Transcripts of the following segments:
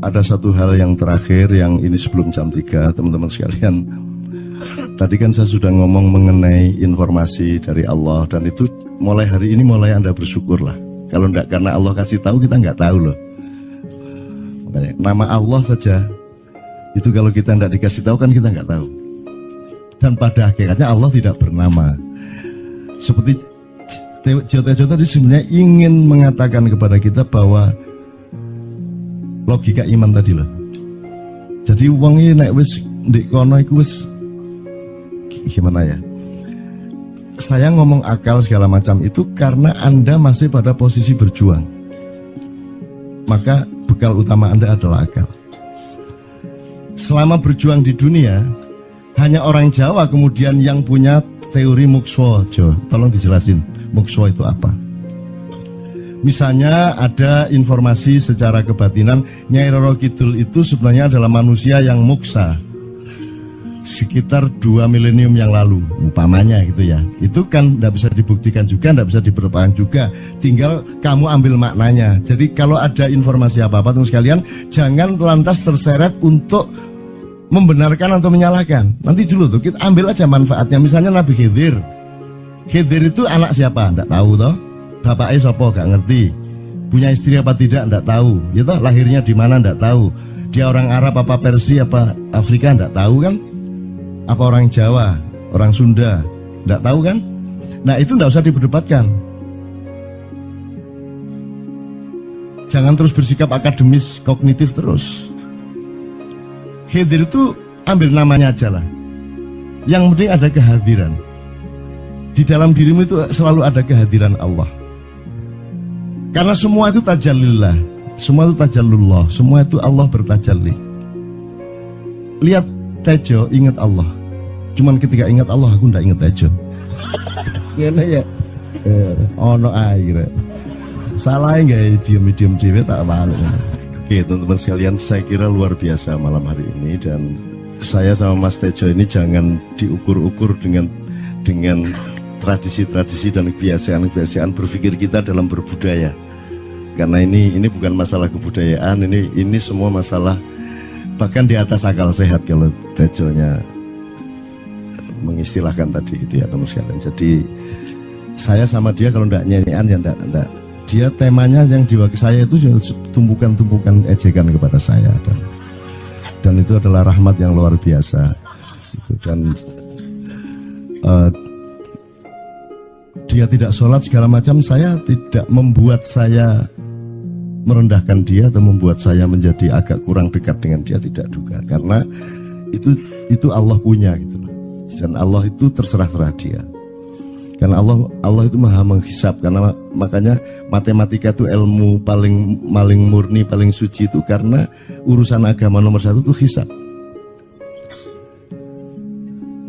ada satu hal yang terakhir yang ini sebelum jam 3 teman-teman sekalian. Tadi kan saya sudah ngomong mengenai informasi dari Allah, dan itu mulai hari ini mulai Anda bersyukurlah. Kalau enggak karena Allah kasih tahu, kita enggak tahu loh. Makanya, nama Allah saja itu kalau kita enggak dikasih tahu kan kita enggak tahu. Dan pada hakikatnya Allah tidak bernama. Seperti Tejo tadi sebenarnya ingin mengatakan kepada kita bahwa logika iman tadi loh. Jadi wong iki nek wis ndek kono iku wis gimana ya? Saya ngomong akal segala macam itu karena Anda masih pada posisi berjuang. Maka bekal utama Anda adalah akal. Selama berjuang di dunia, hanya orang Jawa kemudian yang punya teori mukswa. Jo, tolong dijelasin mukswa itu apa? Misalnya ada informasi secara kebatinan Nyai Roro Kidul itu sebenarnya adalah manusia yang muksa sekitar 2 milenium yang lalu, umpamanya gitu ya. Itu kan tidak bisa dibuktikan juga, tidak bisa diperpanjang juga. Tinggal kamu ambil maknanya. Jadi kalau ada informasi apa-apa teman sekalian, jangan lantas terseret untuk membenarkan atau menyalahkan. Nanti dulu tuh kita ambil aja manfaatnya. Misalnya Nabi Khidir. Khidir itu anak siapa? Tidak tahu toh. Bapaknya siapa? Gak ngerti. Punya istri apa tidak? Tidak tahu. Ya toh, lahirnya di mana? Tidak tahu. Dia orang Arab apa Persia apa Afrika? Tidak tahu kan? Apa orang Jawa, orang Sunda? Tidak tahu kan? Nah itu tidak usah diperdebatkan. Jangan terus bersikap akademis, kognitif terus. Khidir itu ambil namanya aja lah. Yang penting ada kehadiran. Di dalam dirimu itu selalu ada kehadiran Allah. Karena semua itu tajallillah, semua itu tajallullah, semua itu Allah bertajalli. Lihat Tejo, ingat Allah. Cuman ketika ingat Allah, aku ndak ingat Tejo. Gimana ya? Ono air. Salah nggak diem cewek tak malu. Oke teman-teman sekalian, saya kira luar biasa malam hari ini, dan saya sama Mas Tejo ini jangan diukur-ukur dengan tradisi-tradisi dan kebiasaan-kebiasaan berpikir kita dalam berbudaya. Karena ini bukan masalah kebudayaan, ini semua masalah bahkan di atas akal sehat kalau Tejonya mengistilahkan tadi itu ya teman sekalian. Jadi saya sama dia kalau ndak nyanyian ya ndak. Dia temanya yang diwakili saya itu tumpukan-tumpukan ejekan kepada saya, dan itu adalah rahmat yang luar biasa. Gitu. Dan dia tidak sholat segala macam, saya tidak membuat saya merendahkan dia atau membuat saya menjadi agak kurang dekat dengan dia, tidak juga, karena itu Allah punya gitu loh. Dan Allah itu terserah-serah dia. Karena Allah itu maha menghisap. Karena makanya matematika itu ilmu paling murni, paling suci itu karena urusan agama nomor 1 itu hisap.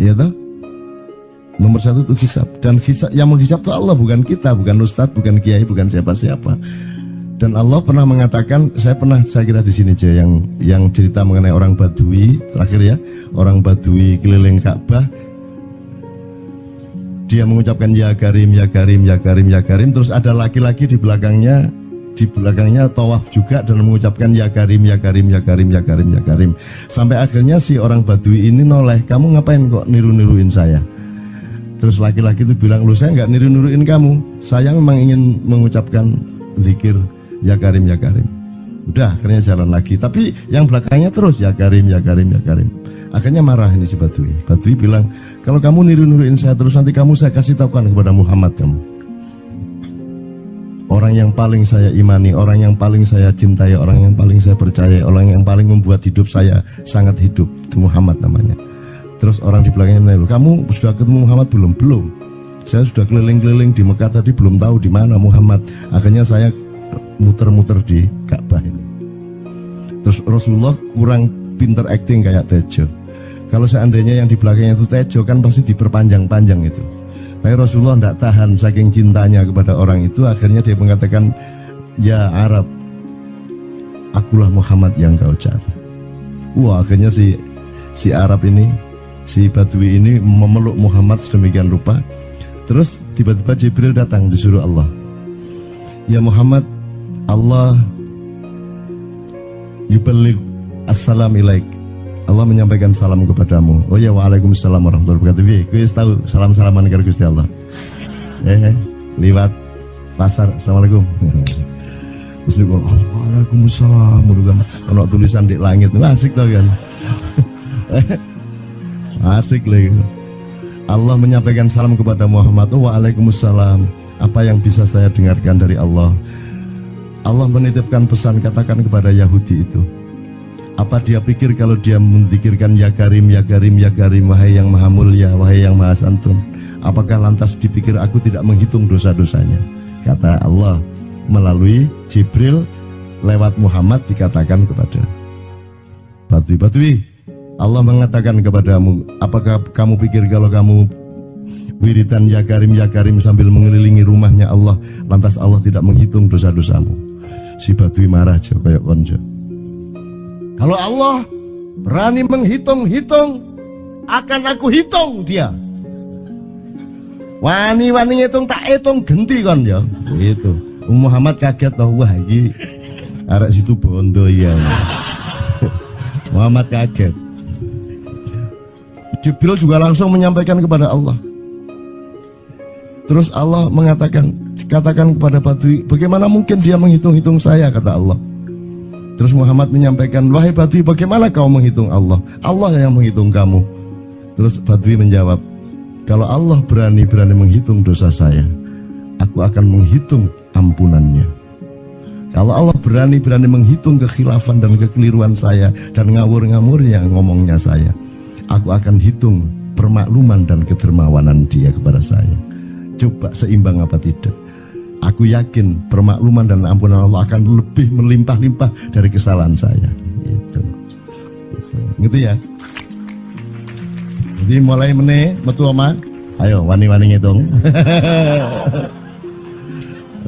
Iya toh? Nomor 1 itu hisap. Dan hisap, yang menghisap itu Allah, bukan kita, bukan ustadz, bukan kiai, bukan siapa-siapa. Dan Allah pernah mengatakan, saya kira di sini aja yang cerita mengenai orang Badui terakhir ya, orang Badui keliling Ka'bah, dia mengucapkan ya Karim, ya Karim, ya Karim, ya Karim, terus ada laki-laki di belakangnya tawaf juga dan mengucapkan ya Karim, ya Karim, ya Karim, ya Karim, ya Karim, sampai akhirnya si orang Badui ini noleh, kamu ngapain kok niru-niruin saya? Terus laki-laki itu bilang, lu saya nggak niru-niruin kamu, saya memang ingin mengucapkan zikir ya Karim, ya Karim. Udah akhirnya jalan lagi, tapi yang belakangnya terus ya Karim, ya Karim, ya Karim. Akhirnya marah ini si Badui. Badui bilang, kalau kamu niru-niruin saya terus, nanti saya kasih tahukan kepada Muhammad kamu. Orang yang paling saya imani, orang yang paling saya cintai, orang yang paling saya percaya, orang yang paling membuat hidup saya sangat hidup, itu Muhammad namanya. Terus orang di belakangnya menanya, kamu sudah ketemu Muhammad belum? Belum. Saya sudah keliling-keliling di Mekah tadi, belum tahu di mana Muhammad. Akhirnya saya muter-muter di Ka'bah ini. Terus Rasulullah kurang pinter acting kayak Tejo. Kalau seandainya yang di belakangnya itu Tejo kan pasti diperpanjang-panjang itu. Tapi Rasulullah tidak tahan saking cintanya kepada orang itu, akhirnya dia mengatakan, ya Arab, akulah Muhammad yang kau cari. Wah, akhirnya si Arab ini, si Badui ini memeluk Muhammad sedemikian rupa. Terus tiba-tiba Jibril datang disuruh Allah, ya Muhammad, Allah yuballigh assalam ilaik. Allah menyampaikan salam kepadamu. Oh ya, waalaikumsalam warahmatullahi wabarakatuh. Gue tahu salam-salaman karo Gusti Allah. Liwat pasar, assalamualaikum. Terus dia bilang, waalaikumsalam. Kalau tulisan di langit, asik tau kan? Asik lagi. Allah menyampaikan salam kepada Muhammad. Oh, waalaikumsalam. Apa yang bisa saya dengarkan dari Allah? Allah menitipkan pesan, katakan kepada Yahudi itu. Apa dia pikir kalau dia menzikirkan ya Karim, ya Karim, ya Karim, wahai yang maha mulia, wahai yang maha santun, apakah lantas dipikir aku tidak menghitung dosa-dosanya? Kata Allah melalui Jibril lewat Muhammad dikatakan kepada Batui, Allah mengatakan kepadamu, apakah kamu pikir kalau kamu wiridan ya Karim sambil mengelilingi rumahnya Allah, lantas Allah tidak menghitung dosa-dosamu? Si Batui marah aja kayak konco. Kalau Allah berani menghitung-hitung, akan aku hitung dia. Wani-wani ngitung tak hitung genti kon ya. Gitu. Muhammad kaget toh, wah iki arek situ bondo ya. Muhammad kaget. Jibril juga langsung menyampaikan kepada Allah. Terus Allah mengatakan, katakan kepada Batui, bagaimana mungkin dia menghitung-hitung saya, kata Allah. Terus Muhammad menyampaikan, wahai Batui, bagaimana kau menghitung Allah? Allah yang menghitung kamu. Terus Batui menjawab, kalau Allah berani menghitung dosa saya, aku akan menghitung ampunannya. Kalau Allah berani menghitung kekhilafan dan kekeliruan saya dan ngawur-ngawurnya ngomongnya saya, aku akan hitung permakluman dan kedermawanan dia kepada saya. Coba seimbang apa tidak? Aku yakin permakluman dan ampunan Allah akan lebih melimpah-limpah dari kesalahan saya. Gitu ya. Jadi mulai metu oma, ayo wani-wani ngitung.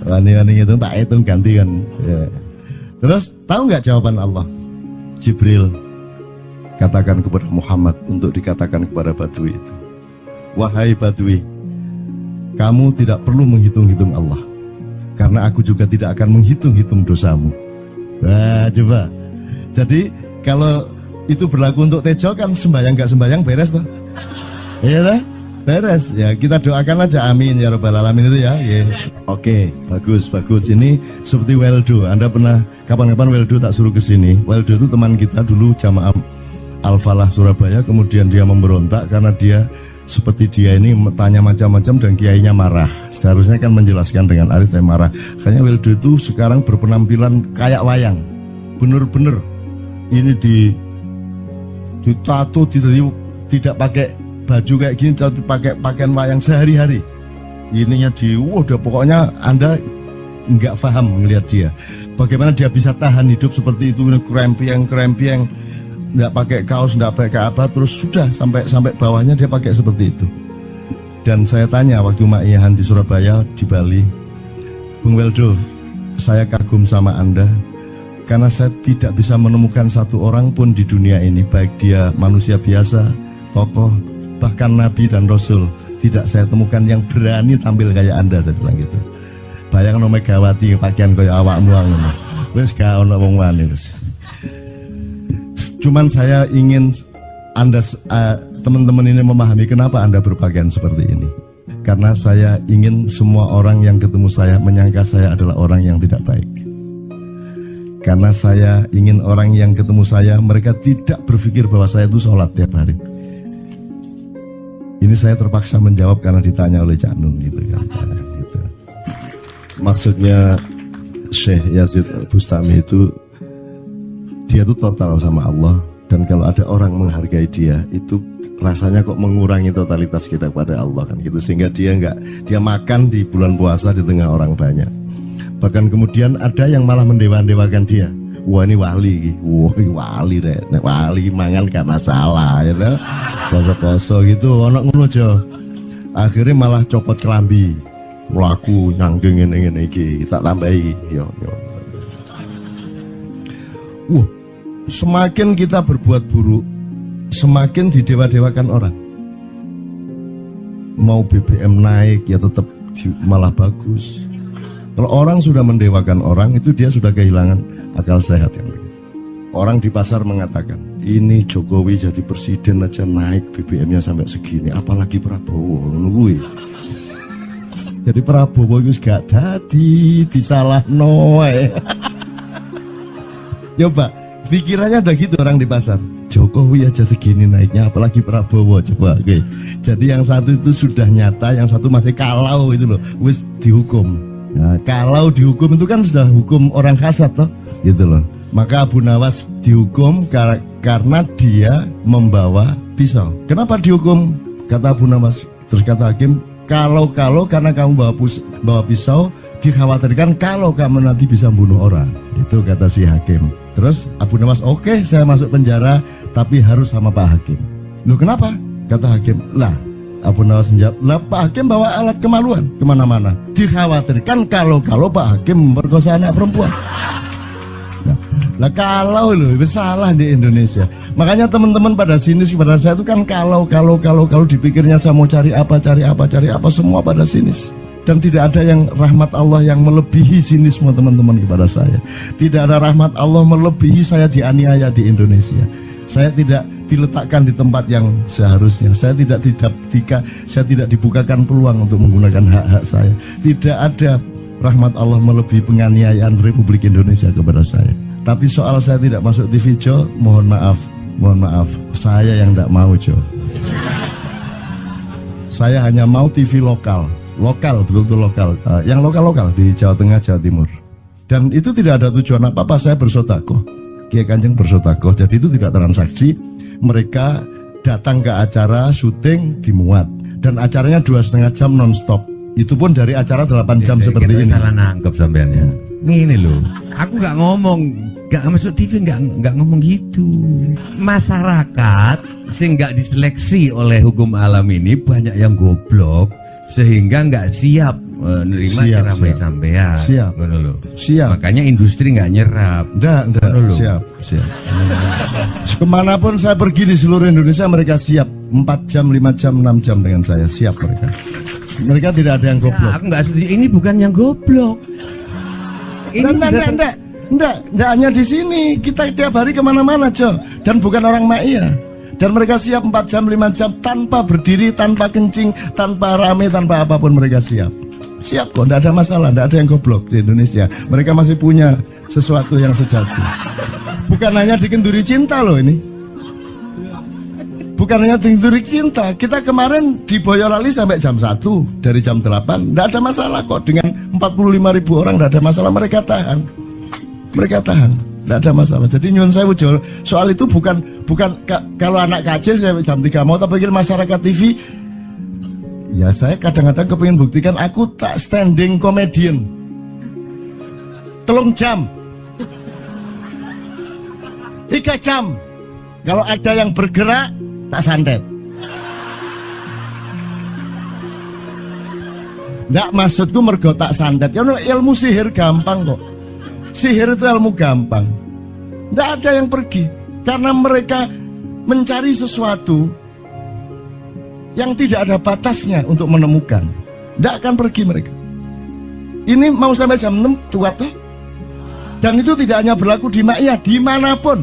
Wani-wani ngitung tak hitung ganti kan. Ya. Terus tahu nggak jawaban Allah? Jibril katakan kepada Muhammad untuk dikatakan kepada Batui itu, wahai Batui, kamu tidak perlu menghitung-hitung Allah, karena aku juga tidak akan menghitung-hitung dosamu. Wah, coba. Jadi kalau itu berlaku untuk Tejo kan sembahyang gak sembahyang beres toh? Iya lah, beres. Ya kita doakan aja, amin ya robbal alamin itu ya. Yeah. Oke, bagus. Ini seperti Weldo. Anda pernah kapan-kapan Weldo tak suruh ke sini? Weldo itu teman kita dulu jamaah Al-Falah Surabaya, kemudian dia memberontak karena dia seperti dia ini tanya macam-macam dan kiainya marah. Seharusnya kan menjelaskan dengan arif, tapi marah. Kayaknya Weldo itu sekarang berpenampilan kayak wayang. Bener-bener ini ditato, tidak pakai baju kayak gini, tapi pakai pakaian wayang sehari-hari. Ininya udah pokoknya Anda nggak paham melihat dia. Bagaimana dia bisa tahan hidup seperti itu, krempiang, nggak pakai kaos, nggak pakai apa, terus sudah sampai bawahnya dia pakai seperti itu. Dan saya tanya waktu Ma'iyahan di Surabaya, di Bali, Bung Weldo, saya kagum sama Anda karena saya tidak bisa menemukan satu orang pun di dunia ini, baik dia manusia biasa, tokoh, bahkan Nabi dan Rasul, tidak saya temukan yang berani tampil kayak Anda. Saya bilang gitu. Bayangkan Megawati pakaian kayak awakmu ngono. Wis gak ono wong wani terus. Cuman saya ingin Anda teman-teman ini memahami kenapa Anda berpakaian seperti ini. Karena saya ingin semua orang yang ketemu saya menyangka saya adalah orang yang tidak baik. Karena saya ingin orang yang ketemu saya, mereka tidak berpikir bahwa saya itu sholat tiap hari. Ini saya terpaksa menjawab karena ditanya oleh Cak Nun gitu kan. Gitu. Maksudnya Syekh Yazid Bustami itu, dia itu total sama Allah, dan kalau ada orang menghargai dia itu rasanya kok mengurangi totalitas kita kepada Allah kan gitu, sehingga dia makan di bulan puasa di tengah orang banyak. Bahkan kemudian ada yang malah mendewa-dewakan dia. Wah ini wali, wali deh, wali mangan gak masalah, ya gitu. Poso-poso gitu, ono ngono aja. Akhirnya malah copot kelambi, melaku nyanggeng ini tak tambahi, yo. Semakin kita berbuat buruk, semakin didewa-dewakan orang. Mau BBM naik ya tetap malah bagus. Kalau orang sudah mendewakan orang, itu dia sudah kehilangan akal sehat yang begitu. Orang di pasar mengatakan, ini Jokowi jadi presiden aja naik BBM-nya sampai segini, apalagi Prabowo. Nungguin. Jadi Prabowo itu gak tadi disalah noe. Coba pikirannya udah gitu orang di pasar. Jokowi aja segini naiknya, apalagi Prabowo. Coba, oke. Jadi yang satu itu sudah nyata, yang satu masih kalau itu loh, wis dihukum. Nah, kalau dihukum itu kan sudah hukum orang kasat toh, gitu loh. Maka Abu Nawas dihukum karena dia membawa pisau. Kenapa dihukum? Kata Abu Nawas. Terus kata hakim, kalau karena kamu bawa pisau, dikhawatirkan kalau kamu nanti bisa bunuh orang. Itu kata si hakim. Terus Abu Nawas, oke, saya masuk penjara, tapi harus sama Pak Hakim. Loh kenapa? Kata hakim, lah Abu Nawas menjawab, lah Pak Hakim bawa alat kemaluan kemana-mana. Dikhawatirkan kalau Pak Hakim memperkosa anak perempuan. Lah kalau loh, itu salah di Indonesia. Makanya teman-teman pada sinis kepada saya itu kan kalau dipikirnya saya mau cari apa semua pada sinis. Dan tidak ada yang rahmat Allah yang melebihi sinisme teman-teman kepada saya. Tidak ada rahmat Allah melebihi saya dianiaya di Indonesia. Saya tidak diletakkan di tempat yang seharusnya. Saya tidak dibukakan peluang untuk menggunakan hak-hak saya. Tidak ada rahmat Allah melebihi penganiayaan Republik Indonesia kepada saya. Tapi soal saya tidak masuk TV Jo, mohon maaf, saya yang tidak mau Jo. Saya hanya mau TV lokal, betul-betul lokal, yang lokal di Jawa Tengah, Jawa Timur. Dan itu tidak ada tujuan apa-apa, saya bersodakoh, Kiai Kanjeng bersodakoh, jadi itu tidak transaksi. Mereka datang ke acara syuting dimuat, dan acaranya 2,5 jam non-stop. Itu pun dari acara 8 jam seperti ini. Salah nangkep sampean ya. Ini loh, aku nggak ngomong, nggak masuk TV, nggak ngomong gitu. Masyarakat sing nggak diseleksi oleh hukum alam ini banyak yang goblok sehingga nggak siap menerima ceramah sampean. Siap. Makanya industri nggak nyerap. Nggak. Siap. Kemanapun saya pergi di seluruh Indonesia mereka siap 4 jam, 5 jam, 6 jam dengan saya, siap mereka. Mereka tidak ada yang goblok. Aku nggak setuju. Ini bukan yang goblok. Ini Enggak hanya di sini. Kita tiap hari kemana-mana, Jo. Dan bukan orang Ma'iyah. Dan mereka siap 4 jam, 5 jam tanpa berdiri, tanpa kencing, tanpa rame, tanpa apapun mereka siap. Siap kok, enggak ada masalah, enggak ada yang goblok di Indonesia. Mereka masih punya sesuatu yang sejati. Bukan hanya dikenduri cinta loh ini. Bukan hanya dikenduri cinta. Kita kemarin di Boyolali sampai jam 1, dari jam 8. Enggak ada masalah kok, dengan 45.000 orang enggak ada masalah, mereka tahan. Tidak ada masalah. Jadi nyuwun sewu soal itu bukan kalau anak KJ saya jam 3 mau tak pikir masyarakat TV. Ya saya kadang-kadang kepingin buktikan aku tak standing comedian 3 jam 3 jam. Kalau ada yang bergerak tak santet. Nggak, maksudku mergo tak santet. Ya ilmu sihir gampang kok. Sihir itu ilmu gampang. Tidak ada yang pergi karena mereka mencari sesuatu yang tidak ada batasnya untuk menemukan. Tidak akan pergi mereka. Ini mau sampai jam 6 kuat tuh. Dan itu tidak hanya berlaku di Ma'iyah, dimanapun.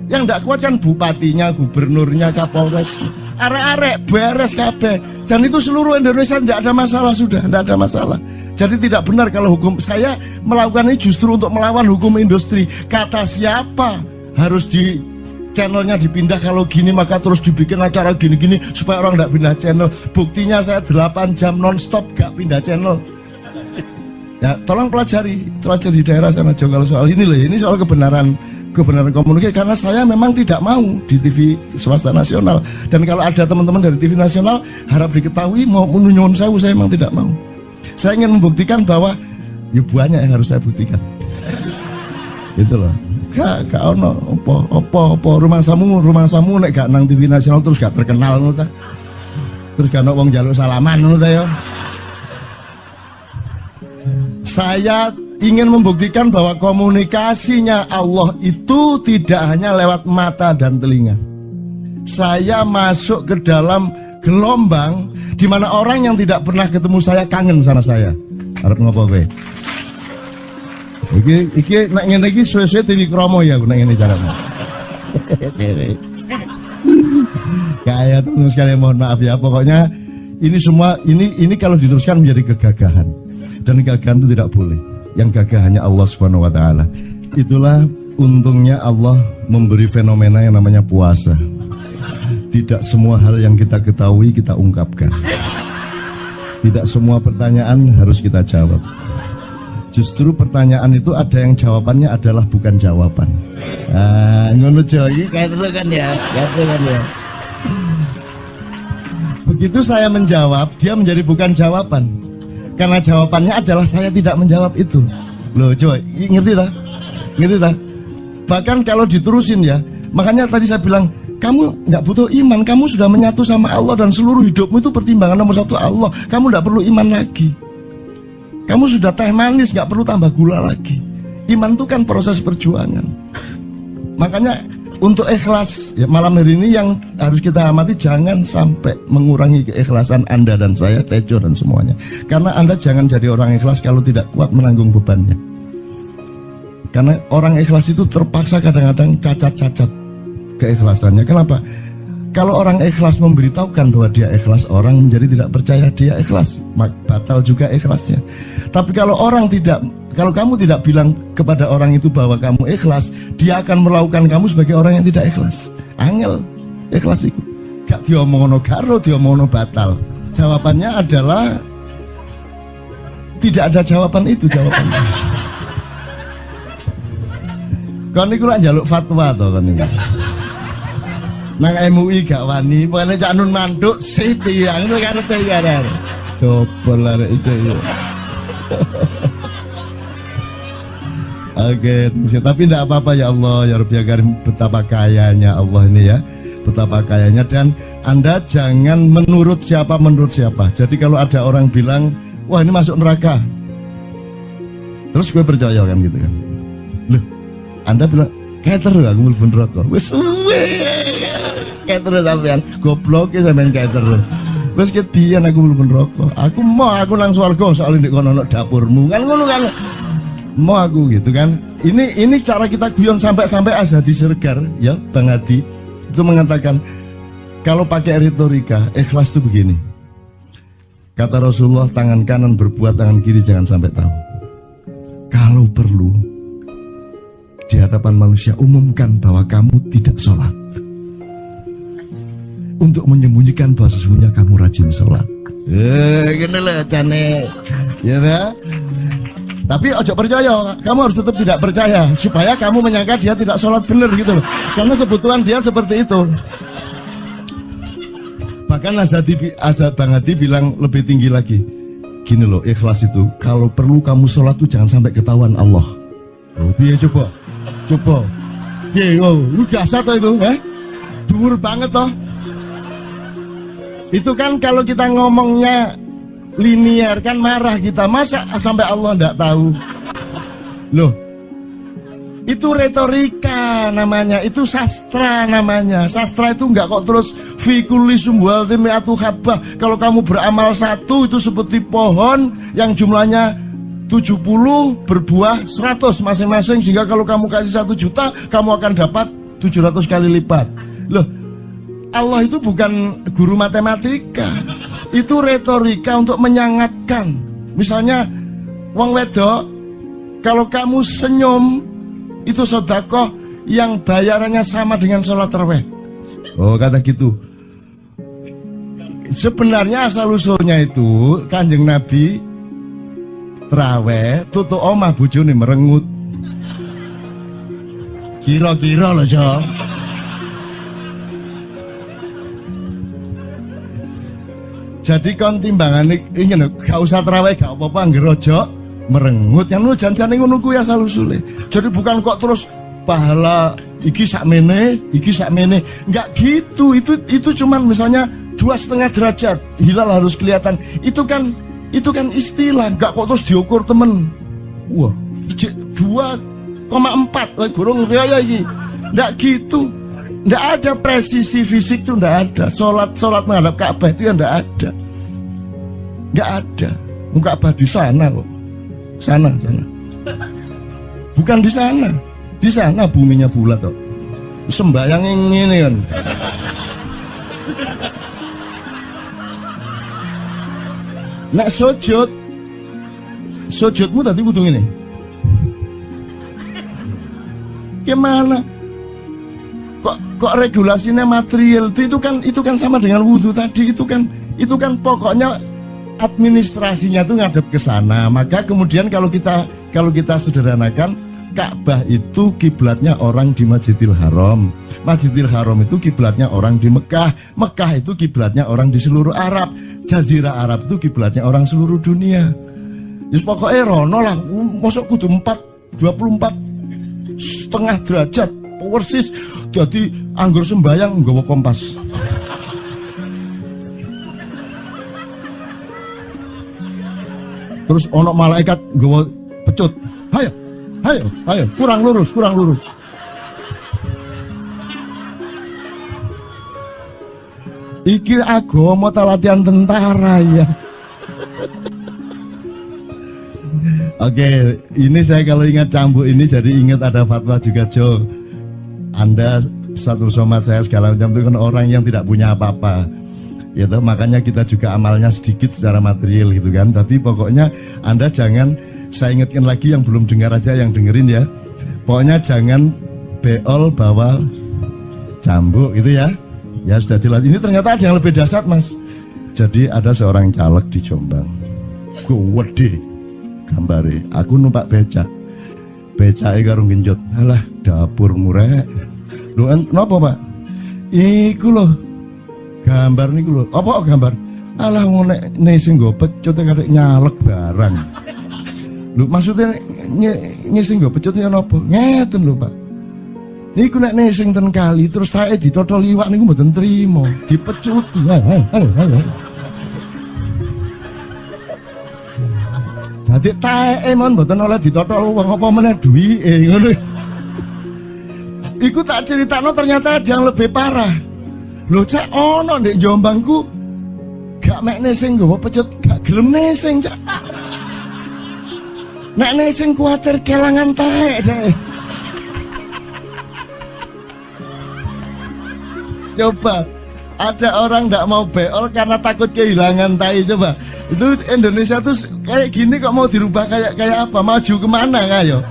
Yang tidak kuat kan bupatinya, gubernurnya, kapolres, arek-arek beres kabeh. Dan itu seluruh Indonesia tidak ada masalah sudah, tidak ada masalah. Jadi tidak benar kalau hukum saya melakukan ini justru untuk melawan hukum industri. Kata siapa harus di channelnya dipindah, kalau gini maka terus dibikin acara gini-gini supaya orang tidak pindah channel. Buktinya saya 8 jam non-stop gak pindah channel. Ya tolong pelajari di daerah sana Jo kalau soal ini loh. Ini soal kebenaran komunikasi, karena saya memang tidak mau di TV swasta nasional. Dan kalau ada teman-teman dari TV nasional harap diketahui mau nyuwun sewu, saya memang tidak mau. Saya ingin membuktikan bahwa ya banyak yang harus saya buktikan. Itu loh. Gak ono apa rumah samu nek gak nang TV nasional terus gak terkenal ngono ta. Terus gak ono wong njaluk salaman ngono ta ya. Saya ingin membuktikan bahwa komunikasinya Allah itu tidak hanya lewat mata dan telinga. Saya masuk ke dalam gelombang di mana orang yang tidak pernah ketemu saya kangen sama saya. Harap ngopo kowe? Iki nek ngene iki suwe-suwe TV kromo ya aku nek ngene carane. Kayak teman sekalian mohon maaf ya, pokoknya ini semua ini kalau diteruskan menjadi kegagahan, dan kegagahan itu tidak boleh. Yang gagah hanya Allah Subhanahu wa taala. Itulah untungnya Allah memberi fenomena yang namanya puasa. Tidak semua hal yang kita ketahui kita ungkapkan. Tidak semua pertanyaan harus kita jawab. Justru pertanyaan itu ada yang jawabannya adalah bukan jawaban. Ngono iki kayak terus kan ya. Begitu saya menjawab, dia menjadi bukan jawaban. Karena jawabannya adalah saya tidak menjawab itu. Loh, coba ngerti tak? Ngerti tak? Bahkan kalau diterusin ya, makanya tadi saya bilang, kamu nggak butuh iman, kamu sudah menyatu sama Allah dan seluruh hidupmu itu pertimbangan nomor satu Allah. Kamu nggak perlu iman lagi. Kamu sudah teh manis, nggak perlu tambah gula lagi. Iman itu kan proses perjuangan. Makanya untuk ikhlas ya, malam hari ini yang harus kita amati, jangan sampai mengurangi keikhlasan Anda dan saya, Tejo dan semuanya. Karena Anda jangan jadi orang ikhlas kalau tidak kuat menanggung bebannya. Karena orang ikhlas itu terpaksa kadang-kadang cacat-cacat keikhlasannya. Kenapa? Kalau orang ikhlas memberitahukan bahwa dia ikhlas, orang menjadi tidak percaya dia ikhlas, batal juga ikhlasnya. Tapi kalau kamu tidak bilang kepada orang itu bahwa kamu ikhlas, dia akan melakukan kamu sebagai orang yang tidak ikhlas. Angel ikhlas itu gak diomongono karo, diomongono batal. Jawabannya adalah tidak ada jawaban itu jawabannya. Kon niku lak njaluk fatwa to kon niku. Nang MUI gak wani, pokoknya Cak Nun manduk sip ya, ngono karepe ya. Dobol arek itu ya. Oke, tapi tidak apa-apa ya Allah, ya Rabbi ya Karim, betapa kayanya Allah ini ya, betapa kayanya. Dan Anda jangan menurut siapa. Jadi kalau ada orang bilang, wah ini masuk neraka, terus gue percaya kan gitu kan. Loh, Anda bilang, kater aku mlebu neraka. Wis kater sampean, goblok ya sampean kater. Wis ket biyen aku mlebu neraka. Aku nang swarga soal ndek kono dapurmu. Kan ngono kan. Mau aku gitu kan. Ini cara kita guyon sampai Azhadi Sergar ya, Bang Hadi itu mengatakan kalau pakai retorika ikhlas itu begini. Kata Rasulullah, tangan kanan berbuat, tangan kiri jangan sampai tahu. Kalau perlu di hadapan manusia umumkan bahwa kamu tidak sholat, untuk menyembunyikan bahwa sesungguhnya kamu rajin sholat. Gini lah cane, ya dah. Tapi ojo percaya, kamu harus tetap tidak percaya supaya kamu menyangka dia tidak sholat benar gitu loh. Karena kebutuhan dia seperti itu. Bahkan Bang Hadi bilang lebih tinggi lagi. Gini loh, ikhlas itu kalau perlu kamu sholat tuh jangan sampai ketahuan Allah. Oh, biar coba. Biar, lu jasa toh itu, dhuwur banget toh. Itu kan kalau kita ngomongnya linear kan marah kita, masa sampai Allah enggak tahu. Loh, itu retorika namanya, itu sastra namanya. Sastra itu enggak kok terus fikuli sumbual timiatu habah. Kalau kamu beramal satu itu seperti pohon yang jumlahnya 70 berbuah 100 masing-masing, sehingga kalau kamu kasih 1 juta kamu akan dapat 700 kali lipat. Loh, Allah itu bukan guru matematika. Itu retorika untuk menyangatkan. Misalnya wong wedok, kalau kamu senyum itu sedekah yang bayarannya sama dengan sholat tarawih. Oh, kata gitu. Sebenarnya asal usulnya itu Kanjeng Nabi tarawih tutuk omah bojone merengut. Kira-kira loh, Jo. Jadi kon timbangan ini gak usah terawih gak apa-apa, ngerojo merengut yang lu jangan ngono kuwi asal usule. Jadi bukan kok terus pahala iki sakmene, enggak gitu. Itu cuman misalnya 2,5 derajat hilal harus kelihatan. Itu kan istilah, enggak kok terus diukur temen. Wah, 2,4 gurung riaya iki. Enggak gitu. Nggak ada presisi fisik tuh, nggak ada. Sholat menghadap Ka'bah itu ya nggak ada. Nggak ada. Ka'bah di sana kok. Sana. Bukan di sana. Di sana buminya bulat kok. Sembayang ini kan. Nek sujudmu tadi kudu ngene. Gimana? Kok regulasinya material itu kan sama dengan wudhu tadi, itu kan pokoknya administrasinya tuh ngadep ke sana. Maka kemudian kalau kita sederhanakan, Ka'bah itu kiblatnya orang di Masjidil Haram. Masjidil Haram itu kiblatnya orang di Mekah. Mekah itu kiblatnya orang di seluruh Arab. Jazirah Arab itu kiblatnya orang seluruh dunia. Yus pokoknya rono lah, masuk kudu 24,5 derajat persis. Jadi anggur sembayang nggawa kompas. Terus ono malaikat nggawa pecut. Ayo, kurang lurus. Iki agama ta latihan tentara ya. Oke, ini saya kalau ingat cambuk ini jadi ingat ada fatwa juga, Jo. Anda satu sama saya segala macam itu kan orang yang tidak punya apa-apa. Gitu, makanya kita juga amalnya sedikit secara material gitu kan. Tapi pokoknya Anda jangan, saya ingatkan lagi yang belum dengar aja yang dengerin ya. Pokoknya jangan beol bawa cambuk gitu ya. Ya sudah jelas. Ini ternyata ada yang lebih dahsyat, Mas. Jadi ada seorang caleg di Jombang. Gede gambare. Aku numpak becak. Becake karo genjot. Alah, dapur murek. Lho napa, Pak? Iku lho. Gambar niku lho. Apa gambar? Alah ngene sing nggo pecut karek nyalek barang. Lho maksudnya sing nggo pecut ya napa? Ngeten lho, Pak. Niku nek nesing ten kali terus saya ditotol iwak niku mboten trimo, dipecuti. Dadi taeke mon mboten oleh ditotol wong apa meneh duwike ngono. Iku tak critakno ternyata ada yang lebih parah. Lho Cak ono ndek Jombangku gak mek nesing nggawa pecut, gak gelem nesing, Cak. Nek nesing kuwatir kelangan taek deh. Coba ada orang nggak mau beol karena takut kehilangan tai. Coba itu Indonesia tuh kayak gini kok mau dirubah kayak apa? Maju kemana kayo?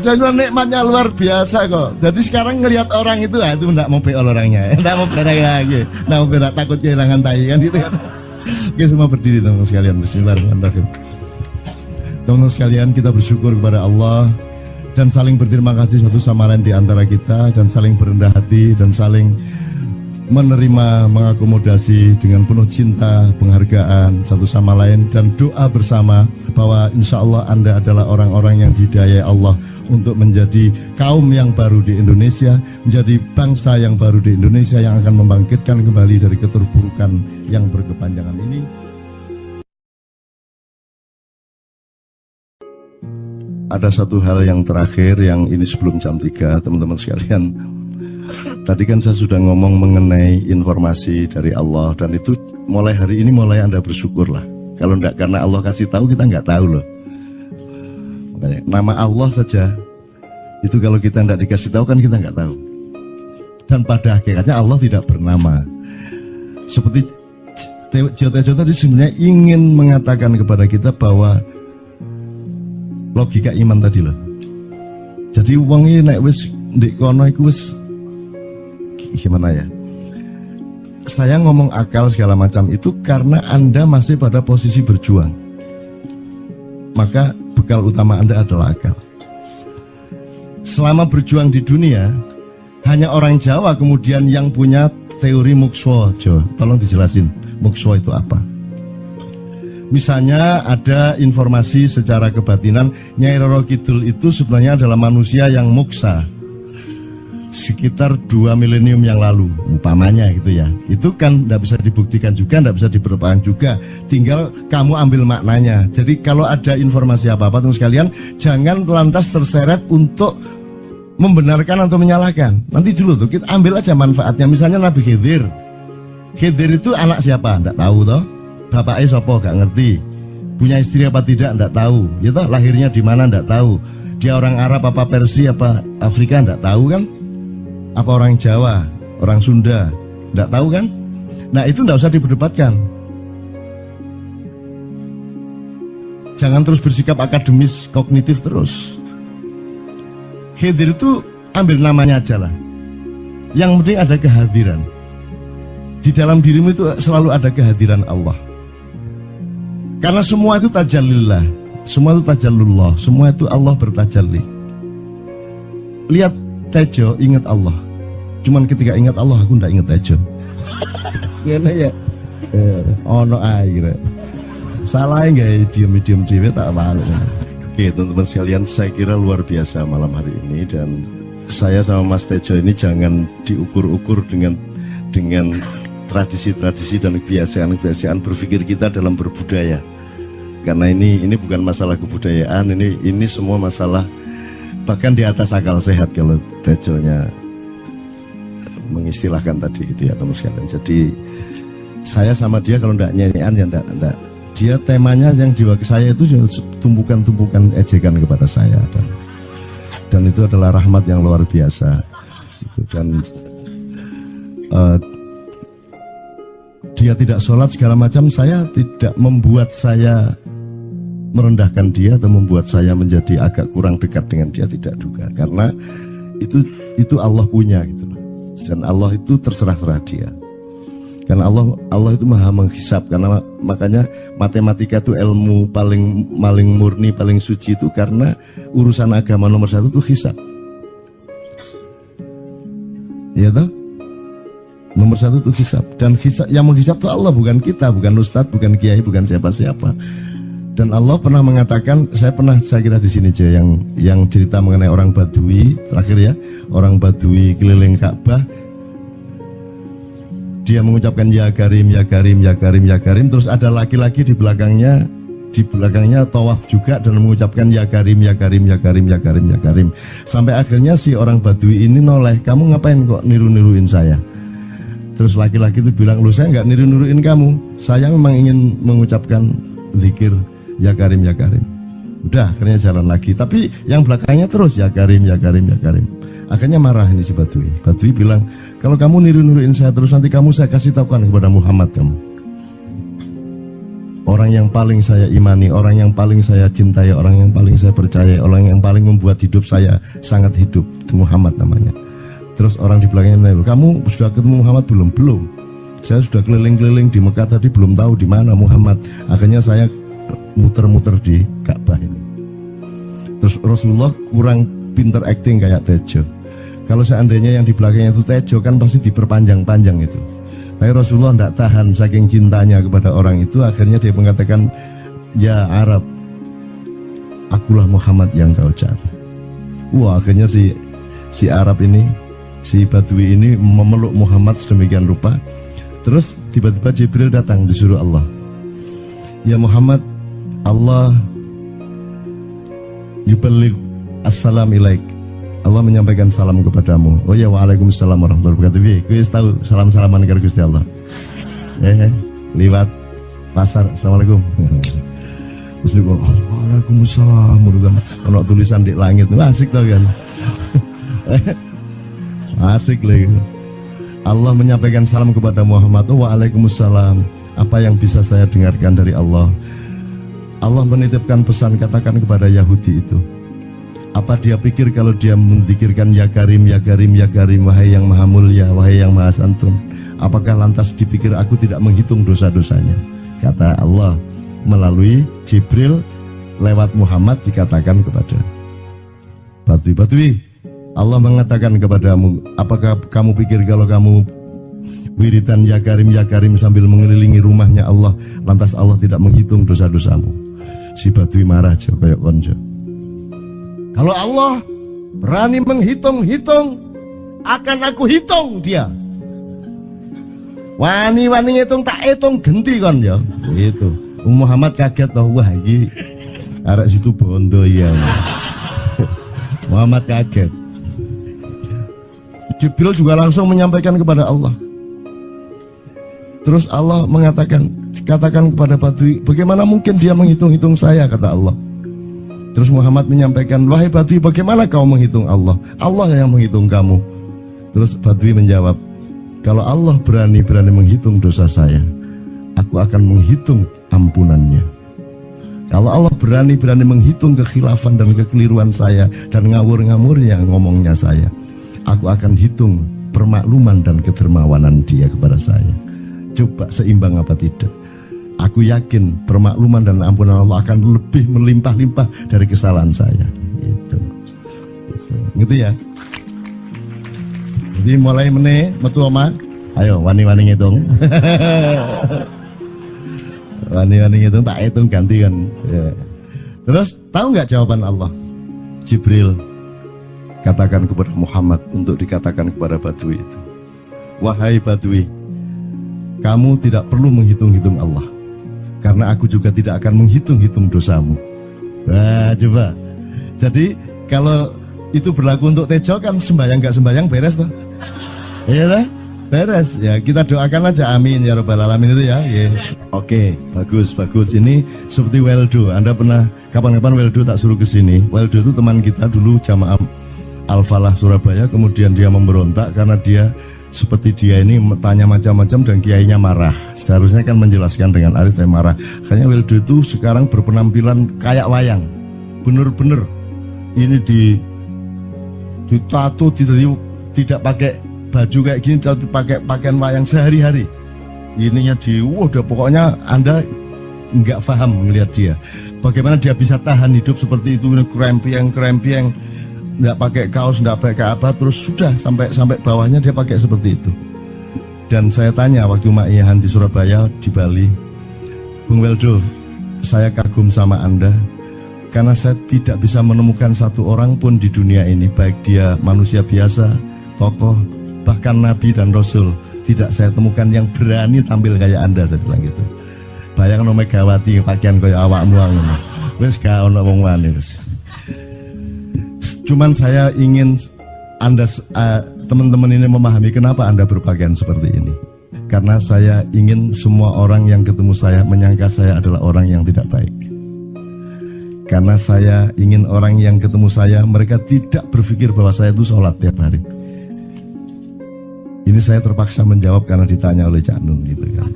Dan nikmatnya luar biasa kok. Jadi sekarang ngelihat orang itu nggak mau beol orangnya, nggak mau berak lagi, nggak mau berak, takut kehilangan tai kan gitu kan. Oke, semua berdiri teman-teman sekalian. Bismillahirrahmanirrahim. Teman-teman sekalian, kita bersyukur kepada Allah dan saling berterima kasih satu sama lain di antara kita, dan saling berendah hati dan saling menerima, mengakomodasi dengan penuh cinta, penghargaan satu sama lain, dan doa bersama bahwa insya Allah Anda adalah orang-orang yang dihidayai Allah untuk menjadi kaum yang baru di Indonesia, menjadi bangsa yang baru di Indonesia yang akan membangkitkan kembali dari keterpurukan yang berkepanjangan ini. Ada satu hal yang terakhir yang ini sebelum jam 3, teman-teman sekalian. Tadi kan saya sudah ngomong mengenai informasi dari Allah, dan itu mulai hari ini mulai Anda bersyukurlah. Kalau enggak karena Allah kasih tahu, kita enggak tahu loh. Makanya, nama Allah saja itu kalau kita enggak dikasih tahu kan kita enggak tahu. Dan pada hakikatnya Allah tidak bernama. Seperti Tejo tadi sebenarnya ingin mengatakan kepada kita bahwa logika iman tadi loh. Jadi wong iki nek wis ndek kono iku wis gimana ya? Saya ngomong akal segala macam itu karena Anda masih pada posisi berjuang. Maka bekal utama Anda adalah akal. Selama berjuang di dunia, hanya orang Jawa kemudian yang punya teori mukswa. Jo, tolong dijelasin mukswa itu apa? Misalnya ada informasi secara kebatinan Nyai Roro Kidul itu sebenarnya adalah manusia yang muksa sekitar 2 milenium yang lalu, umpamanya gitu ya. Itu kan tidak bisa dibuktikan juga, tidak bisa diperlukan juga. Tinggal kamu ambil maknanya. Jadi kalau ada informasi apa-apa teman sekalian, jangan lantas terseret untuk membenarkan atau menyalahkan. Nanti dulu tuh kita ambil aja manfaatnya. Misalnya Nabi Khidir. Khidir itu anak siapa? Tidak tahu toh. Bapaknya siapa? Gak ngerti. Punya istri apa tidak enggak tahu. Ya toh, lahirnya di mana enggak tahu. Dia orang Arab apa Persia apa Afrika enggak tahu kan? Apa orang Jawa, orang Sunda, enggak tahu kan? Nah, itu enggak usah diperdebatkan. Jangan terus bersikap akademis, kognitif terus. Khidir itu ambil namanya aja lah. Yang penting ada kehadiran. Di dalam dirimu itu selalu ada kehadiran Allah. Karena semua itu tajallillah, semua itu tajallullah, semua itu Allah bertajalli. Lihat Tejo, ingat Allah. Cuman ketika ingat Allah, aku ndak ingat Tejo. Gimana ya? Ono air. Salah nggak diem cewek tak malu. Oke teman-teman sekalian, saya kira luar biasa malam hari ini, dan saya sama Mas Tejo ini jangan diukur-ukur dengan tradisi-tradisi dan kebiasaan-kebiasaan berpikir kita dalam berbudaya. Karena ini bukan masalah kebudayaan, ini semua masalah bahkan di atas akal sehat kalau Tejonya mengistilahkan tadi gitu ya teman sekalian. Jadi saya sama dia kalau ndak nyanyian ya ndak. Dia temanya yang diwakili saya itu tumpukan-tumpukan ejekan kepada saya, dan itu adalah rahmat yang luar biasa. Dan dia tidak sholat segala macam, saya tidak membuat saya merendahkan dia atau membuat saya menjadi agak kurang dekat dengan dia, tidak juga, karena itu Allah punya gitu loh. Dan Allah itu terserah-serah dia. Karena Allah itu maha menghisap, karena makanya matematika itu ilmu paling murni, paling suci itu karena urusan agama nomor satu itu hisap. Ya toh? Nomor satu itu hisap, dan hisap, yang menghisap itu Allah, bukan kita, bukan ustadz, bukan kiai, bukan siapa-siapa. Dan Allah pernah mengatakan, saya kira di sini aja yang cerita mengenai orang Badui terakhir ya, orang Badui keliling Ka'bah. Dia mengucapkan ya Karim, ya Karim, ya Karim, ya Karim. Terus ada laki-laki di belakangnya tawaf juga dan mengucapkan ya Karim, ya Karim, ya Karim, ya Karim, ya Karim. Sampai akhirnya si orang Badui ini noleh, kamu ngapain kok niru-niruin saya? Terus laki-laki itu bilang, lu saya nggak niru-niruin kamu, saya memang ingin mengucapkan zikir ya Karim, ya Karim. Udah, akhirnya jalan lagi. Tapi yang belakangnya terus ya Karim, ya Karim, ya Karim. Akhirnya marah ini si Badui. Badui bilang, kalau kamu niru-niruin saya terus, nanti saya kasih tahukan kepada Muhammad kamu. Orang yang paling saya imani, orang yang paling saya cintai, orang yang paling saya percaya, orang yang paling membuat hidup saya sangat hidup, itu Muhammad namanya. Terus orang di belakangnya menanya, kamu sudah ketemu Muhammad belum? Belum. Saya sudah keliling-keliling di Mekah tadi, belum tahu di mana Muhammad. Akhirnya saya muter-muter di Ka'bah ini. Terus Rasulullah kurang pinter acting kayak Tejo. Kalau seandainya yang di belakangnya itu Tejo kan pasti diperpanjang-panjang itu. Tapi Rasulullah tidak tahan saking cintanya kepada orang itu, akhirnya dia mengatakan, ya Arab, akulah Muhammad yang kau cari. Wah, akhirnya si Arab ini, si Badui ini memeluk Muhammad sedemikian rupa. Terus tiba-tiba Jibril datang disuruh Allah. Ya Muhammad, Allah yuballigh assalam ilaik. Allah menyampaikan salam kepadamu. Oh ya, waalaikumsalam warahmatullahi wabarakatuh. Gue tahu salam-salaman karo Gusti Allah. Lewat pasar, assalamualaikum. Terus dia bilang, waalaikumsalam. Kalau tulisan di langit, asik tau kan? Asik lagi. Allah menyampaikan salam kepada Muhammad. Oh, waalaikumsalam. Apa yang bisa saya dengarkan dari Allah? Allah menitipkan pesan, katakan kepada Yahudi itu. Apa dia pikir kalau dia menzikirkan ya Karim, ya Karim, ya Karim, wahai yang maha mulia, wahai yang maha santun, apakah lantas dipikir aku tidak menghitung dosa-dosanya? Kata Allah melalui Jibril lewat Muhammad dikatakan kepada Badui, Allah mengatakan kepadamu, apakah kamu pikir kalau kamu wiridan ya Karim sambil mengelilingi rumahnya Allah, lantas Allah tidak menghitung dosa-dosamu? Si Badui marah aja kayak konjo. Kalau Allah berani menghitung-hitung, akan aku hitung dia. Wani-wani ngitung tak hitung genti kon ya. Itu. Muhammad kaget toh, wah iki arek situ bondo ya. Muhammad kaget. Jibril juga langsung menyampaikan kepada Allah. Terus Allah mengatakan, katakan kepada Badui, bagaimana mungkin dia menghitung-hitung saya, kata Allah. Terus Muhammad menyampaikan, wahai Badui, bagaimana kau menghitung Allah? Allah yang menghitung kamu. Terus Badui menjawab, kalau Allah berani menghitung dosa saya, aku akan menghitung ampunannya. Kalau Allah berani menghitung kekhilafan dan kekeliruan saya dan ngawur-ngawurnya ngomongnya saya, aku akan hitung permakluman dan kedermawanan dia kepada saya. Coba seimbang apa tidak? Aku yakin permakluman dan ampunan Allah akan lebih melimpah-limpah dari kesalahan saya. Gitu ya. Jadi mulai meneh metu oma, ayo wani-wani ngitung. Wani-wani ngitung, tak hitung ganti kan. Ya. Terus tahu nggak jawaban Allah? Jibril katakan kepada Muhammad untuk dikatakan kepada Badui itu, wahai Badui, kamu tidak perlu menghitung-hitung Allah, karena aku juga tidak akan menghitung-hitung dosamu. Wah, coba. Jadi kalau itu berlaku untuk Tejo kan sembahyang gak sembahyang beres toh? Iya lah, beres. Ya kita doakan aja, amin ya robbal alamin itu ya. Yeah. Oke, bagus. Ini seperti Weldo. Anda pernah kapan-kapan Weldo tak suruh ke sini? Weldo itu teman kita dulu jamaah Al-Falah Surabaya, kemudian dia memberontak karena dia seperti dia ini tanya macam-macam dan kiainya marah. Seharusnya kan menjelaskan dengan arif, marah. Kayaknya Weldo itu sekarang berpenampilan kayak wayang. Bener-bener ini ditato, tidak pakai baju kayak gini, tapi pakai pakaian wayang sehari-hari. Ininya udah pokoknya Anda nggak paham melihat dia. Bagaimana dia bisa tahan hidup seperti itu, krempieng, nggak pakai kaos, nggak pakai apa, terus sudah sampai bawahnya dia pakai seperti itu. Dan saya tanya waktu Ma'iyahan di Surabaya, di Bali, Bung Weldo, saya kagum sama Anda karena saya tidak bisa menemukan satu orang pun di dunia ini, baik dia manusia biasa, tokoh, bahkan Nabi dan Rasul, tidak saya temukan yang berani tampil kayak Anda. Saya bilang gitu. Bayang no Megawati pakaian kayak awakmu ngono. Wis gak ono wong wani wis. Cuman saya ingin Anda teman-teman ini memahami kenapa Anda berpakaian seperti ini. Karena saya ingin semua orang yang ketemu saya menyangka saya adalah orang yang tidak baik. Karena saya ingin orang yang ketemu saya, mereka tidak berpikir bahwa saya itu sholat tiap hari. Ini saya terpaksa menjawab karena ditanya oleh Cak Nun gitu kan.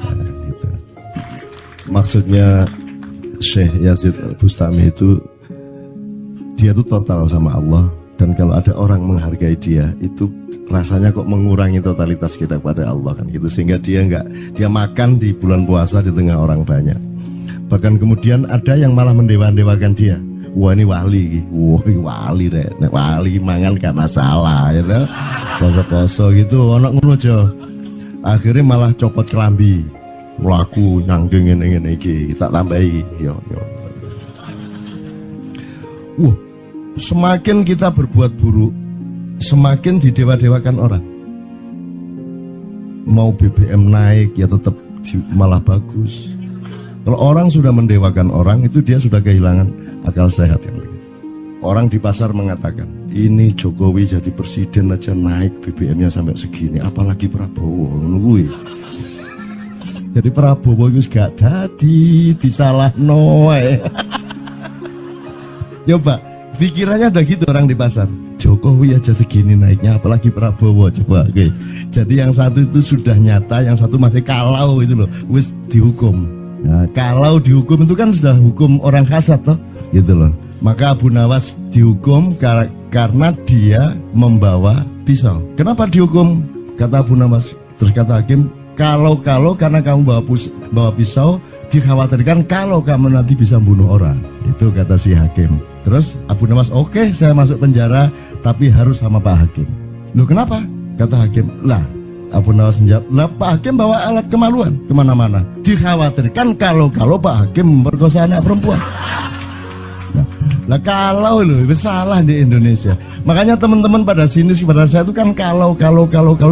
Gitu. Maksudnya Syekh Yazid Bustami itu, dia itu total sama Allah, dan kalau ada orang menghargai dia itu rasanya kok mengurangi totalitas kita kepada Allah kan gitu, sehingga dia makan di bulan puasa di tengah orang banyak. Bahkan kemudian ada yang malah mendewa-dewakan dia. Wah ini wali, wali deh, wali mangan gak masalah, ya gitu. Poso-poso gitu, ono ngono aja. Akhirnya malah copot kelambi, melaku nyanggeng ngene iki, tak tambahi, yo. Semakin kita berbuat buruk, semakin didewa-dewakan orang. Mau BBM naik ya tetap malah bagus. Kalau orang sudah mendewakan orang, itu dia sudah kehilangan akal sehat yang begitu. Orang di pasar mengatakan, ini Jokowi jadi presiden aja naik BBM-nya sampai segini, apalagi Prabowo. Nungguin. Jadi Prabowo itu gak dadi disalah noe. Coba pikirannya ada gitu orang di pasar. Jokowi aja segini naiknya, apalagi Prabowo. Coba, oke. Jadi yang satu itu sudah nyata, yang satu masih kalau itu loh, wis dihukum. Nah, kalau dihukum itu kan sudah hukum orang kasat toh, gitu loh. Maka Abu Nawas dihukum karena dia membawa pisau. Kenapa dihukum? Kata Abu Nawas. Terus kata hakim, kalau karena kamu bawa pisau, dikhawatirkan kalau kamu nanti bisa bunuh orang. Itu kata si hakim. Terus Abu Nawas, oke, saya masuk penjara, tapi harus sama Pak Hakim. Loh kenapa? Kata hakim, lah Abu Nawas menjawab, lah Pak Hakim bawa alat kemaluan kemana-mana. Dikhawatirkan kalau Pak Hakim memperkosa anak perempuan. Lah kalau loh, salah di Indonesia. Makanya teman-teman pada sinis kepada saya itu kan kalau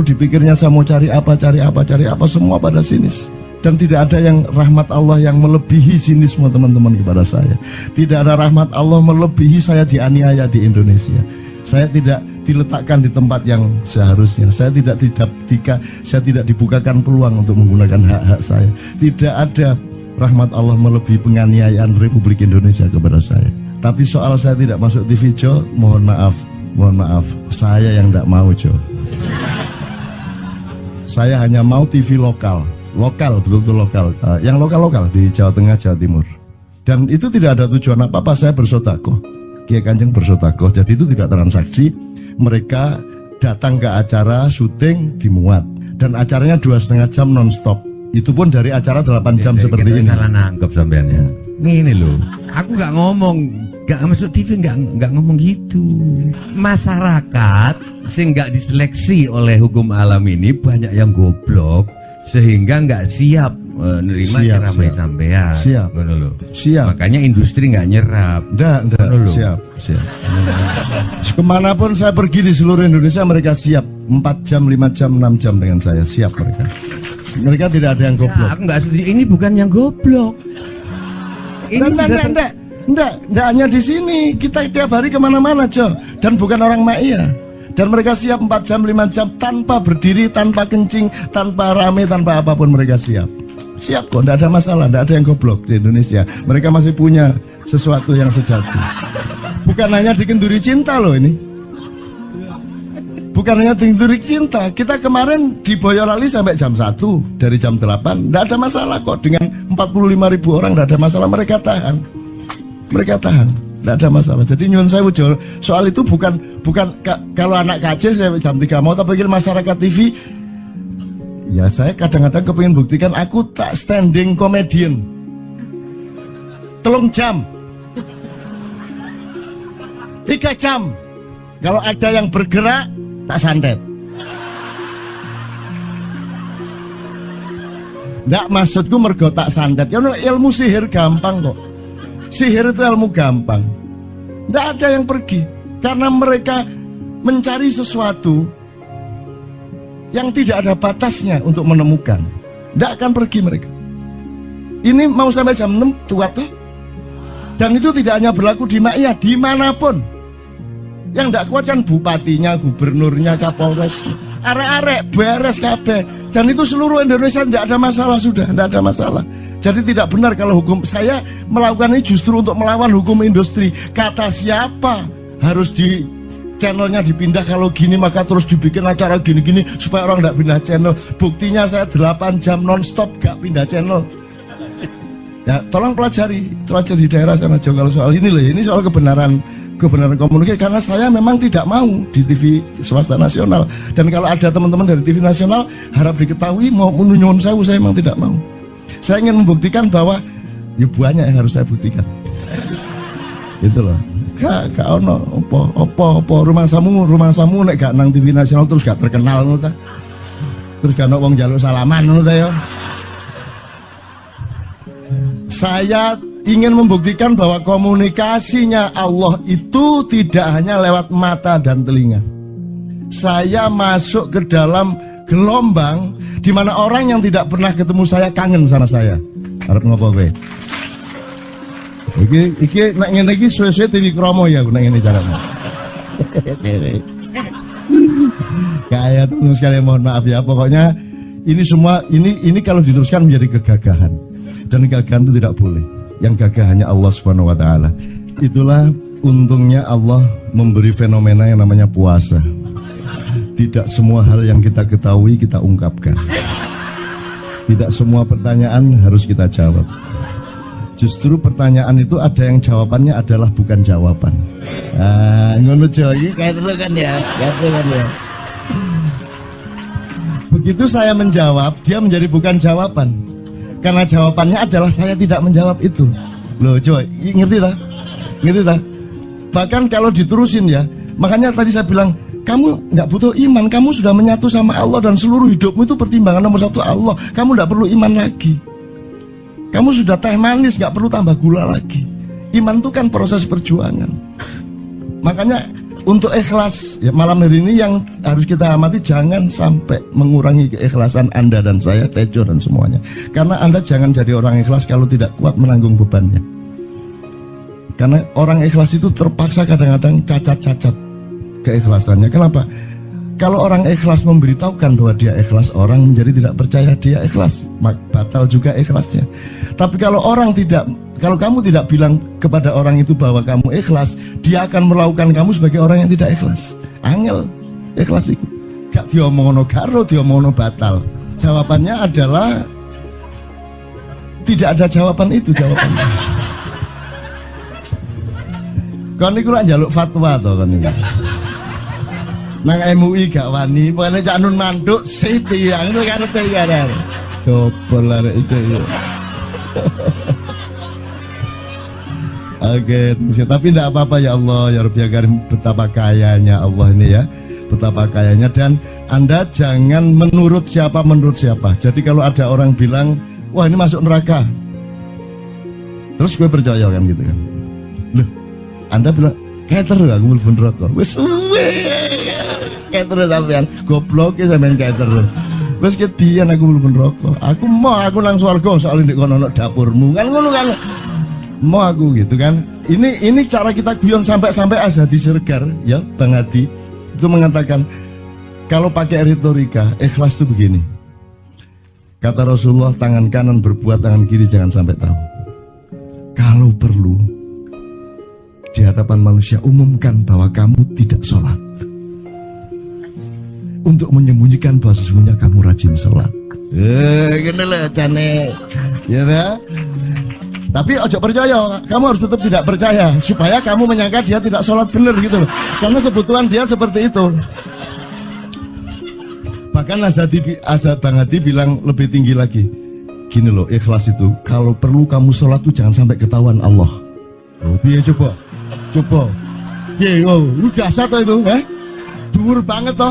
dipikirnya saya mau cari apa semua pada sinis. Dan tidak ada yang rahmat Allah yang melebihi sinisme teman-teman kepada saya. Tidak ada rahmat Allah melebihi saya dianiaya di Indonesia. Saya tidak diletakkan di tempat yang seharusnya. Saya tidak dibukakan peluang untuk menggunakan hak-hak saya. Tidak ada rahmat Allah melebihi penganiayaan Republik Indonesia kepada saya. Tapi soal saya tidak masuk TV, Jo, mohon maaf, saya yang tidak mau, Jo. Saya hanya mau TV lokal, betul-betul lokal, yang lokal di Jawa Tengah, Jawa Timur. Dan itu tidak ada tujuan apa-apa, saya bersodakoh. Kiai Kanjeng bersodakoh, jadi itu tidak transaksi. Mereka datang ke acara syuting dimuat, dan acaranya 2,5 jam non-stop. Itu pun dari acara 8 jam seperti ini. Salah nangkep sampean ya. Ini loh, aku nggak ngomong, nggak masuk TV, nggak ngomong gitu. Masyarakat sing nggak diseleksi oleh hukum alam ini banyak yang goblok sehingga nggak siap nerima ceramah sampean. Siap. Makanya industri nggak nyerap. Nggak. Siap. Kemanapun saya pergi di seluruh Indonesia mereka siap. 4 jam, 5 jam, 6 jam dengan saya, siap mereka. Mereka tidak ada yang goblok. Aku nggak setuju. Ini bukan yang goblok. Ini Enggak hanya di sini. Kita tiap hari kemana-mana, Jo. Dan bukan orang Ma'iyah. Dan mereka siap 4 jam, 5 jam tanpa berdiri, tanpa kencing, tanpa rame, tanpa apapun mereka siap. Siap kok, tidak ada masalah, tidak ada yang goblok di Indonesia. Mereka masih punya sesuatu yang sejati. Bukan hanya dikenduri cinta loh ini. Bukan hanya dikenduri cinta. Kita kemarin di Boyolali sampai jam 1, dari jam 8. Tidak ada masalah kok, dengan 45.000 orang tidak ada masalah, mereka tahan. Tidak ada masalah. Jadi nyuwun sewu, soal itu bukan kalau anak KJ saya jam 3 mau tak pikir masyarakat TV. Ya saya kadang-kadang kepingin buktikan aku tak standing comedian 3 jam 3 jam. Kalau ada yang bergerak tak santet. Nggak, maksudku mergo tak santet. Ya ilmu sihir gampang kok. Sihir itu ilmu gampang. Nggak ada yang pergi karena mereka mencari sesuatu yang tidak ada batasnya untuk menemukan. Tidak akan pergi mereka. Ini mau sampai jam 6 kuat tuh. Dan itu tidak hanya berlaku di Ma'iyah, dimanapun. Yang tidak kuat kan bupatinya, gubernurnya, kapolres, arek-arek beres kabeh. Dan itu seluruh Indonesia tidak ada masalah, sudah tidak ada masalah. Jadi tidak benar kalau hukum, saya melakukan ini justru untuk melawan hukum industri. Kata siapa harus di channelnya dipindah, kalau gini maka terus dibikin acara gini-gini supaya orang tidak pindah channel. Buktinya saya 8 jam non-stop gak pindah channel. Ya tolong pelajari di daerah sana juga kalau soal ini loh. Ini soal kebenaran komunikasi, karena saya memang tidak mau di TV swasta nasional. Dan kalau ada teman-teman dari TV nasional harap diketahui mau menunyun saya memang tidak mau. Saya ingin membuktikan bahwa ya banyak yang harus saya buktikan. Itu loh. Gak ono opo rumah samu nek gak nang TV nasional terus gak terkenal ngono ta. Terus gak ono wong njaluk salaman ngono ta ya. Saya ingin membuktikan bahwa komunikasinya Allah itu tidak hanya lewat mata dan telinga. Saya masuk ke dalam gelombang di mana orang yang tidak pernah ketemu saya kangen sama saya. Arep ngopo kowe? Iki nek ngene iki suwe-suwe TV Kromo ya nek ngene carane. Kayak tuh sekali mohon maaf ya, pokoknya ini semua ini kalau diteruskan menjadi kegagahan. Dan kegagahan itu tidak boleh. Yang gagah hanya Allah Subhanahu wa taala. Itulah untungnya Allah memberi fenomena yang namanya puasa. Tidak semua hal yang kita ketahui kita ungkapkan. Tidak semua pertanyaan harus kita jawab. Justru pertanyaan itu ada yang jawabannya adalah bukan jawaban. Ngono iki kayak terus kan ya. Begitu saya menjawab, dia menjadi bukan jawaban. Karena jawabannya adalah saya tidak menjawab itu. Loh, coy, ngerti tak? Bahkan kalau diterusin ya, makanya tadi saya bilang, kamu nggak butuh iman, kamu sudah menyatu sama Allah dan seluruh hidupmu itu pertimbangan nomor 1 Allah. Kamu nggak perlu iman lagi. Kamu sudah teh manis, nggak perlu tambah gula lagi. Iman itu kan proses perjuangan. Makanya untuk ikhlas ya, malam hari ini yang harus kita amati, jangan sampai mengurangi keikhlasan Anda dan saya, Tejo dan semuanya. Karena Anda jangan jadi orang ikhlas kalau tidak kuat menanggung bebannya. Karena orang ikhlas itu terpaksa kadang-kadang cacat-cacat. keikhlasannya. Kenapa? Kalau orang ikhlas memberitahukan bahwa dia ikhlas, orang menjadi tidak percaya dia ikhlas, batal juga ikhlasnya. Tapi kalau kamu tidak bilang kepada orang itu bahwa kamu ikhlas, dia akan melakukan kamu sebagai orang yang tidak ikhlas. Angel ikhlas itu. Gak diomongno karo, diomongno batal. Jawabannya adalah tidak ada jawaban itu jawabannya. Kon niku lak njaluk fatwa to kon niku. Nang MUI gak wani, pokoknya Cak Nun manduk sip ya, ngono karepe ya. Dobol arek itu ya. Oke, tapi tidak apa-apa ya Allah, ya Rabbi ya Karim, betapa kayanya Allah ini ya. Betapa kayanya, dan Anda jangan menurut siapa. Jadi kalau ada orang bilang, wah ini masuk neraka, terus gue percaya kan gitu kan. Loh, Anda bilang, kater aku mlebu neraka. Wis kater sampean, goblok ya sampean kater. Wis ket biyen aku mlebu neraka. Aku nang swarga soalnya ndek kono ana dapurmu. Kan ngono kan. Mau aku gitu kan. Ini cara kita guyon sampai Azhadi Siregar ya, Bang Hadi itu mengatakan kalau pakai retorika ikhlas itu begini. Kata Rasulullah, tangan kanan berbuat, tangan kiri jangan sampai tahu. Kalau perlu di hadapan manusia umumkan bahwa kamu tidak sholat, untuk menyembunyikan bahwa sesungguhnya kamu rajin sholat. Gini lah cane, ya dah. Tapi ojo percaya, kamu harus tetap tidak percaya supaya kamu menyangka dia tidak sholat benar gitu loh. Karena kebutuhan dia seperti itu. Bahkan Bang Hadi bilang lebih tinggi lagi. Gini loh, ikhlas itu kalau perlu kamu sholat tuh jangan sampai ketahuan Allah. Oh, biar coba. Biar, lu jasa toh itu, dhuwur banget toh.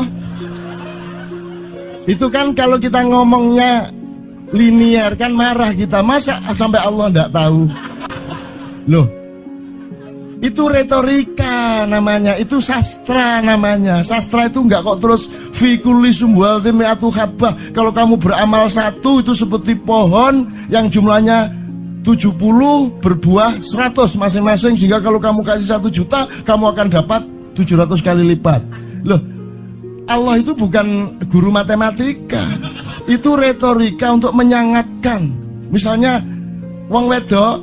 Itu kan kalau kita ngomongnya linear kan marah kita, masa sampai Allah enggak tahu. Loh, itu retorika namanya, itu sastra namanya. Sastra itu enggak kok terus fi kulli sumbuhatin mi'atu habbah. Kalau kamu beramal satu itu seperti pohon yang jumlahnya 70 berbuah 100 masing-masing, sehingga kalau kamu kasih 1 juta kamu akan dapat 700 kali lipat. Loh, Allah itu bukan guru matematika. Itu retorika untuk menyangatkan. Misalnya wong wedok,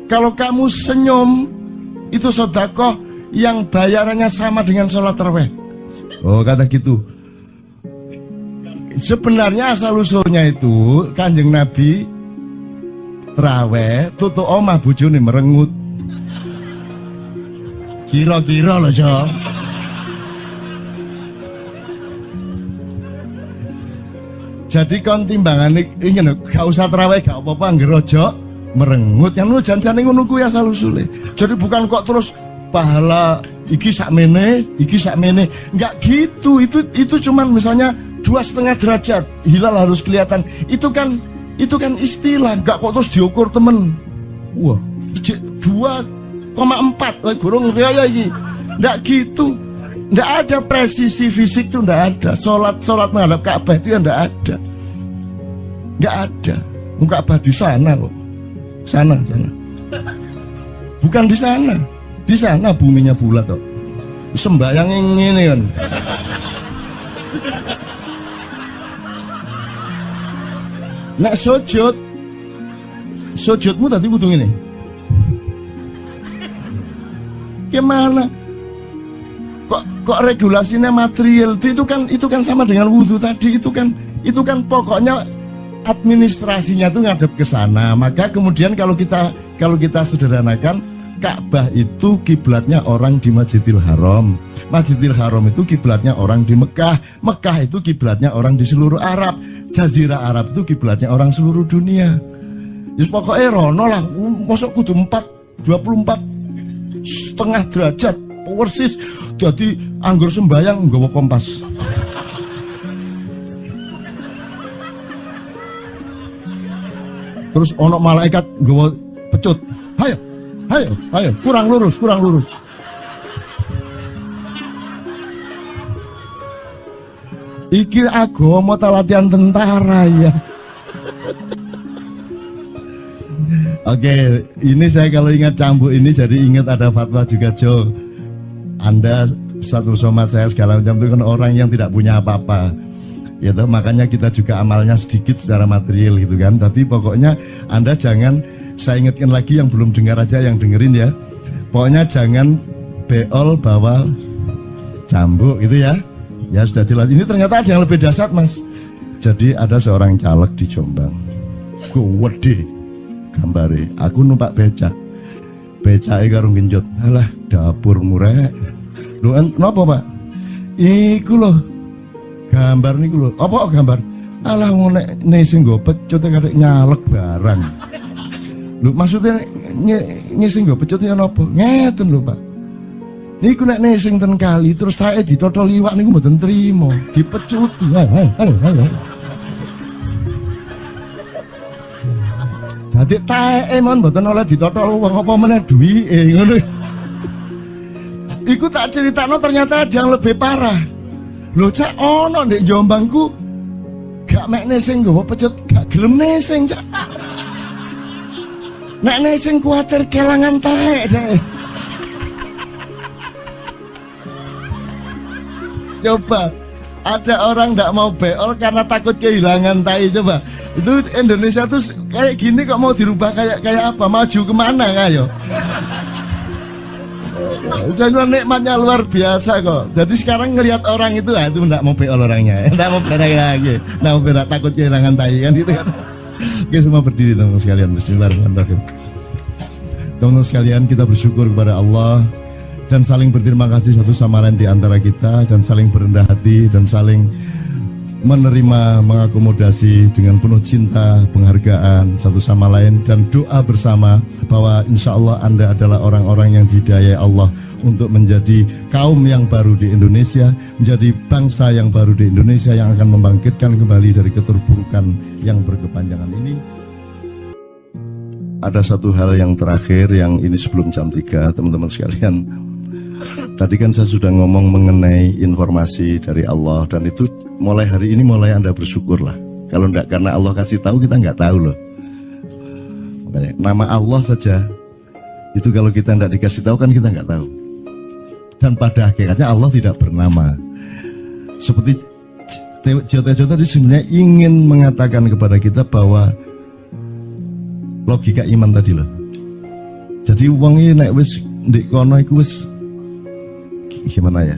kalau kamu senyum itu sedekah yang bayarannya sama dengan sholat tarawih. Oh, kata gitu. Sebenarnya asal usulnya itu Kanjeng Nabi tarawih tutuk omah bojone merengut. Kira-kira loh, Jo. Jadi kon timbangan ini gak usah terawih gak apa-apa, ngerojo merengut yang lu jangan ngono kuwi asal usule. Jadi bukan kok terus pahala iki sakmene, enggak gitu. Itu cuman misalnya 2,5 derajat hilal harus kelihatan. Itu kan istilah, enggak kok terus diukur temen. Wah, 2,4 gurung riaya iki. Enggak gitu. Nggak ada presisi fisik tuh, nggak ada. Sholat menghadap Ka'bah itu ya nggak ada. Nggak ada. Ka'bah di sana kok. Sana. Bukan di sana. Di sana buminya bulat kok. Sembayang ini kan. Nek sujudmu tadi butuh ini. Gimana? Kok regulasinya material itu kan sama dengan wudhu tadi. Itu kan pokoknya administrasinya tuh ngadep ke sana. Maka kemudian kalau kita sederhanakan, Ka'bah itu kiblatnya orang di Masjidil Haram. Masjidil Haram itu kiblatnya orang di Mekah. Mekah itu kiblatnya orang di seluruh Arab. Jazirah Arab itu kiblatnya orang seluruh dunia. Just pokoknya rono lah. Masuk kudu 24,5 derajat persis. Jadi anggur sembayang nggawa kompas. Terus ono malaikat nggawa pecut. Ayo, kurang lurus. Iki agama ta latihan tentara ya. Oke, ini saya kalau ingat cambuk ini jadi ingat ada fatwa juga, Jo. Anda satu somad saya segala macam itu kan orang yang tidak punya apa-apa. Ya toh, makanya kita juga amalnya sedikit secara material gitu kan. Tapi pokoknya Anda jangan, saya ingatkan lagi yang belum dengar aja yang dengerin ya. Pokoknya jangan beol bawa cambuk gitu ya. Ya sudah jelas. Ini ternyata ada yang lebih dahsyat Mas. Jadi ada seorang caleg di Jombang. Gede gambare. Aku numpak becak. Becake karo genjot. Alah dapur murek. Lho napa Pak? Iku lho. Gambar niku lho. Apa gambar? Alah nek sing nggo pecut karek nyalek barang. Lho maksudnya sing nggo pecut ya napa? Ngeten lho Pak. Niku nek nesing ten kali terus saya ditotol liwak niku mboten trimo, dipecuti. Dadi taeke mon mboten oleh ditotol wong apa meneh duwike ngono. Iku tak critakno ternyata ada yang lebih parah. Lho Cak ono ndek Jombangku gak mek nesing nggawa pecut, gak gelem nesing Cak. Nek nesing kuwatir kelangan taek deh. Coba ada orang nggak mau beol karena takut kehilangan tai. Coba itu Indonesia tuh kayak gini kok mau dirubah kayak apa? Maju kemana kayo? Dan nikmatnya luar biasa kok. Jadi sekarang ngelihat orang itu nggak mau beol orangnya, nggak mau berak lagi, nggak mau berak takut kehilangan tai kan gitu kan. Oke semua berdiri teman-teman sekalian. Bismillahirrahmanirrahim. Teman-teman sekalian kita bersyukur kepada Allah dan saling berterima kasih satu sama lain di antara kita dan saling berendah hati dan saling menerima, mengakomodasi dengan penuh cinta, penghargaan satu sama lain dan doa bersama bahwa insya Allah Anda adalah orang-orang yang didayai Allah untuk menjadi kaum yang baru di Indonesia, menjadi bangsa yang baru di Indonesia yang akan membangkitkan kembali dari keterpurukan yang berkepanjangan ini. Ada satu hal yang terakhir yang ini sebelum jam 3 teman-teman sekalian. Tadi kan saya sudah ngomong mengenai informasi dari Allah dan itu mulai hari ini mulai Anda bersyukurlah. Kalau enggak karena Allah kasih tahu kita enggak tahu loh. Makanya, nama Allah saja itu kalau kita enggak dikasih tahu kan kita enggak tahu. Dan pada hakikatnya Allah tidak bernama. Seperti Joto tadi sebenarnya ingin mengatakan kepada kita bahwa logika iman tadi loh. Jadi wong iki nek wis ndek kono iku wis gimana ya?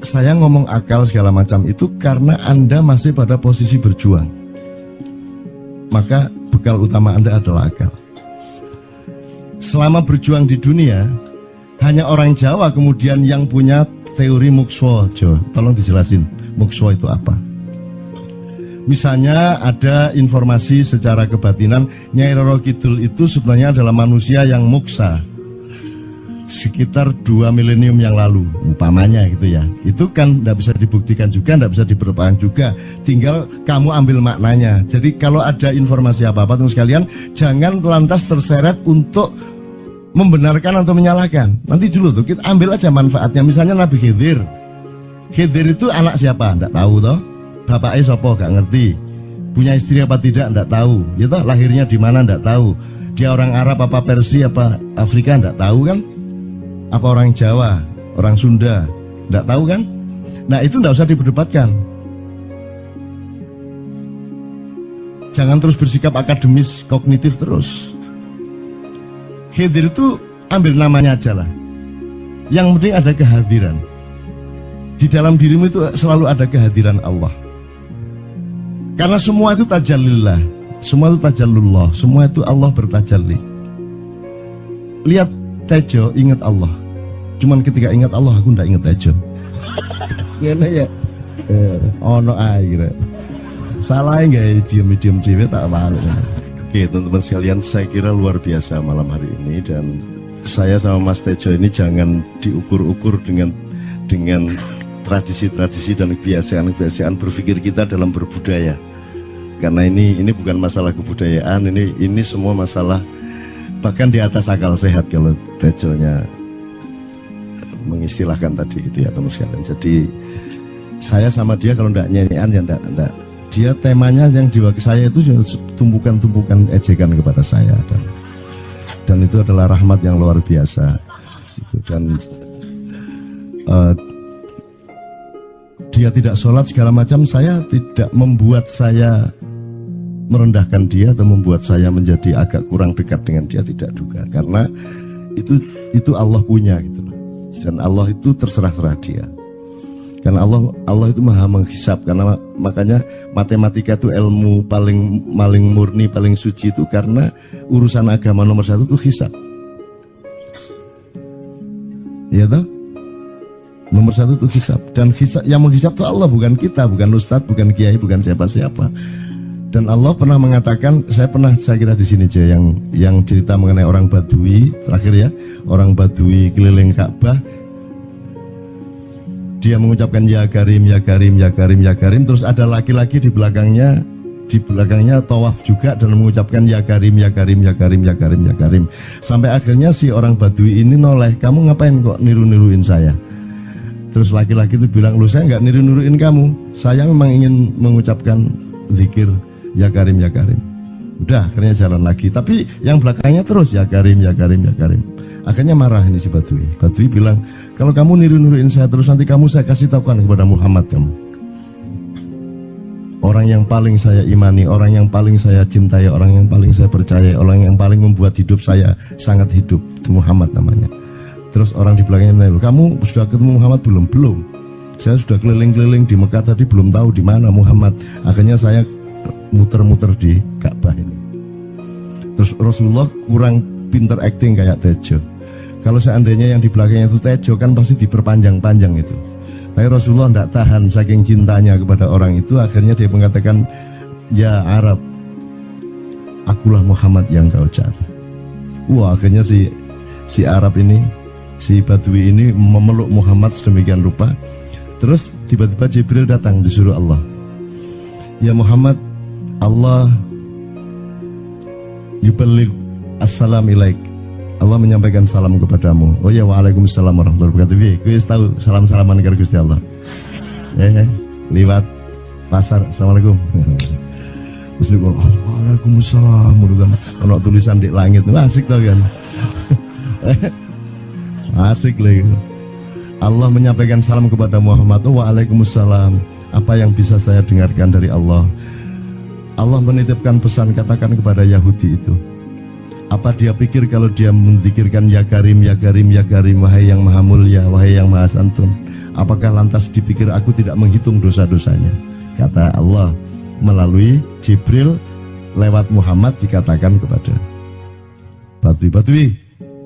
Saya ngomong akal segala macam itu karena Anda masih pada posisi berjuang. Maka bekal utama Anda adalah akal. Selama berjuang di dunia, hanya orang Jawa kemudian yang punya teori mukswa. Jo, tolong dijelasin, mukswa itu apa? Misalnya ada informasi secara kebatinan Nyai Roro Kidul itu sebenarnya adalah manusia yang muksa sekitar 2 milenium yang lalu umpamanya gitu ya. Itu kan tidak bisa dibuktikan juga, tidak bisa diperpanjang juga, tinggal kamu ambil maknanya. Jadi kalau ada informasi apa-apa teman sekalian jangan lantas terseret untuk membenarkan atau menyalahkan. Nanti dulu tuh kita ambil aja manfaatnya. Misalnya Nabi Khidir itu anak siapa? Tidak tahu toh. Bapaknya sopo gak ngerti. Punya istri apa tidak? Tidak tahu. Ya toh, lahirnya di mana? Tidak tahu. Dia orang Arab apa Persia apa Afrika? Tidak tahu kan? Apa orang Jawa, orang Sunda, tidak tahu kan? Nah itu tidak usah diperdebatkan. Jangan terus bersikap akademis, kognitif terus. Khidir itu ambil namanya aja lah. Yang penting ada kehadiran. Di dalam dirimu itu selalu ada kehadiran Allah. Karena semua itu tajallillah, semua itu tajallullah, semua itu Allah bertajalli. Lihat Tejo, ingat Allah. Cuman ketika ingat Allah aku ndak ingat Tejo. Gimana ya? Ono air. Salah nggak diam-diam cewek tak malu. Oke teman-teman sekalian, saya kira luar biasa malam hari ini dan saya sama Mas Tejo ini jangan diukur-ukur dengan tradisi-tradisi dan kebiasaan-kebiasaan berpikir kita dalam berbudaya. Karena ini bukan masalah kebudayaan, ini semua masalah bahkan di atas akal sehat kalau Tejonya mengistilahkan tadi itu ya teman sekalian. Jadi saya sama dia kalau ndak nyanyian ya ndak. Dia temanya yang diwakili saya itu tumpukan-tumpukan ejekan kepada saya dan itu adalah rahmat yang luar biasa. Dan eh, dia tidak sholat segala macam, saya tidak membuat saya merendahkan dia atau membuat saya menjadi agak kurang dekat dengan dia, tidak juga, karena itu Allah punya gitu loh. Dan Allah itu terserah-serah dia. Karena Allah itu maha menghisap, karena makanya matematika itu ilmu paling murni, paling suci itu karena urusan agama nomor satu itu hisap. Ya toh? Nomor satu itu hisap, dan hisap, yang menghisap itu Allah, bukan kita, bukan ustadz, bukan kiai, bukan siapa-siapa. Dan Allah pernah mengatakan, saya kira di sini aja yang cerita mengenai orang Badui terakhir ya, orang Badui keliling Ka'bah, dia mengucapkan ya Karim, ya Karim, ya Karim, ya Karim, terus ada laki-laki di belakangnya tawaf juga dan mengucapkan ya Karim, ya Karim, ya Karim, ya Karim, ya Karim, sampai akhirnya si orang Badui ini noleh, kamu ngapain kok niru-niruin saya? Terus laki-laki itu bilang, lu saya nggak niru-niruin kamu, saya memang ingin mengucapkan zikir ya Karim, ya Karim. Udah, akhirnya jalan lagi. Tapi yang belakangnya terus ya Karim, ya Karim, ya Karim. Akhirnya marah ini si Badui. Badui bilang, kalau kamu niru-niruin saya terus, nanti saya kasih tahukan kepada Muhammad kamu. Orang yang paling saya imani, orang yang paling saya cintai, orang yang paling saya percaya, orang yang paling membuat hidup saya sangat hidup, itu Muhammad namanya. Terus orang di belakangnya menanya, kamu sudah ketemu Muhammad belum? Belum. Saya sudah keliling-keliling di Mekah tadi, belum tahu di mana Muhammad. Akhirnya saya muter-muter di Ka'bah ini. Terus Rasulullah kurang pinter acting kayak Tejo. Kalau seandainya yang di belakangnya itu Tejo kan pasti diperpanjang-panjang itu. Tapi Rasulullah tidak tahan saking cintanya kepada orang itu, akhirnya dia mengatakan, ya Arab, akulah Muhammad yang kau cari. Wah, akhirnya si Arab ini, si Badui ini memeluk Muhammad sedemikian rupa. Terus tiba-tiba Jibril datang disuruh Allah, ya Muhammad, Allah yuballigh assalam ilaik, Allah menyampaikan salam kepadamu. Oh ya, waalaikumsalam warahmatullahi wabarakatuh. Gue tahu salam-salaman karo Gusti Allah. Liwat pasar, assalamualaikum. Terus dia bilang, waalaikumsalam. Kalau tulisan di langit, asik tau kan? Asik lagi. Allah menyampaikan salam kepada Muhammad. Oh, waalaikumsalam. Apa yang bisa saya dengarkan dari Allah? Allah menitipkan pesan, katakan kepada Yahudi itu, apa dia pikir kalau dia menzikirkan ya Karim, ya Karim, ya Karim, wahai yang maha mulia, wahai yang maha santun, apakah lantas dipikir aku tidak menghitung dosa-dosanya? Kata Allah melalui Jibril lewat Muhammad dikatakan kepada Badui,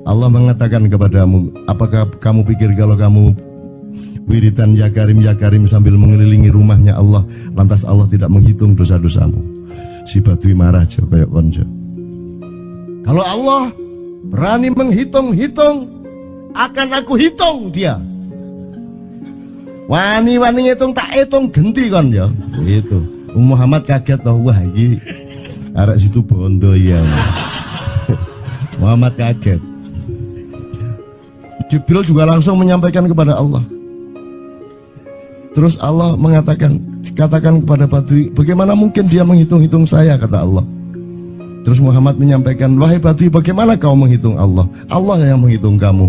Allah mengatakan kepadamu, apakah kamu pikir kalau kamu wiridan ya Karim sambil mengelilingi rumahnya Allah, lantas Allah tidak menghitung dosa-dosamu? Si Badui marah aja kayak konco. Kalau Allah berani menghitung-hitung, akan aku hitung dia. Wani-wani ngitung tak hitung genti kon ya. Gitu. Muhammad kaget toh, wah iki arek situ bondo ya. Muhammad kaget. Jibril juga langsung menyampaikan kepada Allah. Terus Allah mengatakan, katakan kepada Badui, bagaimana mungkin dia menghitung-hitung saya, kata Allah. Terus Muhammad menyampaikan, wahai Badui, bagaimana kau menghitung Allah? Allah yang menghitung kamu.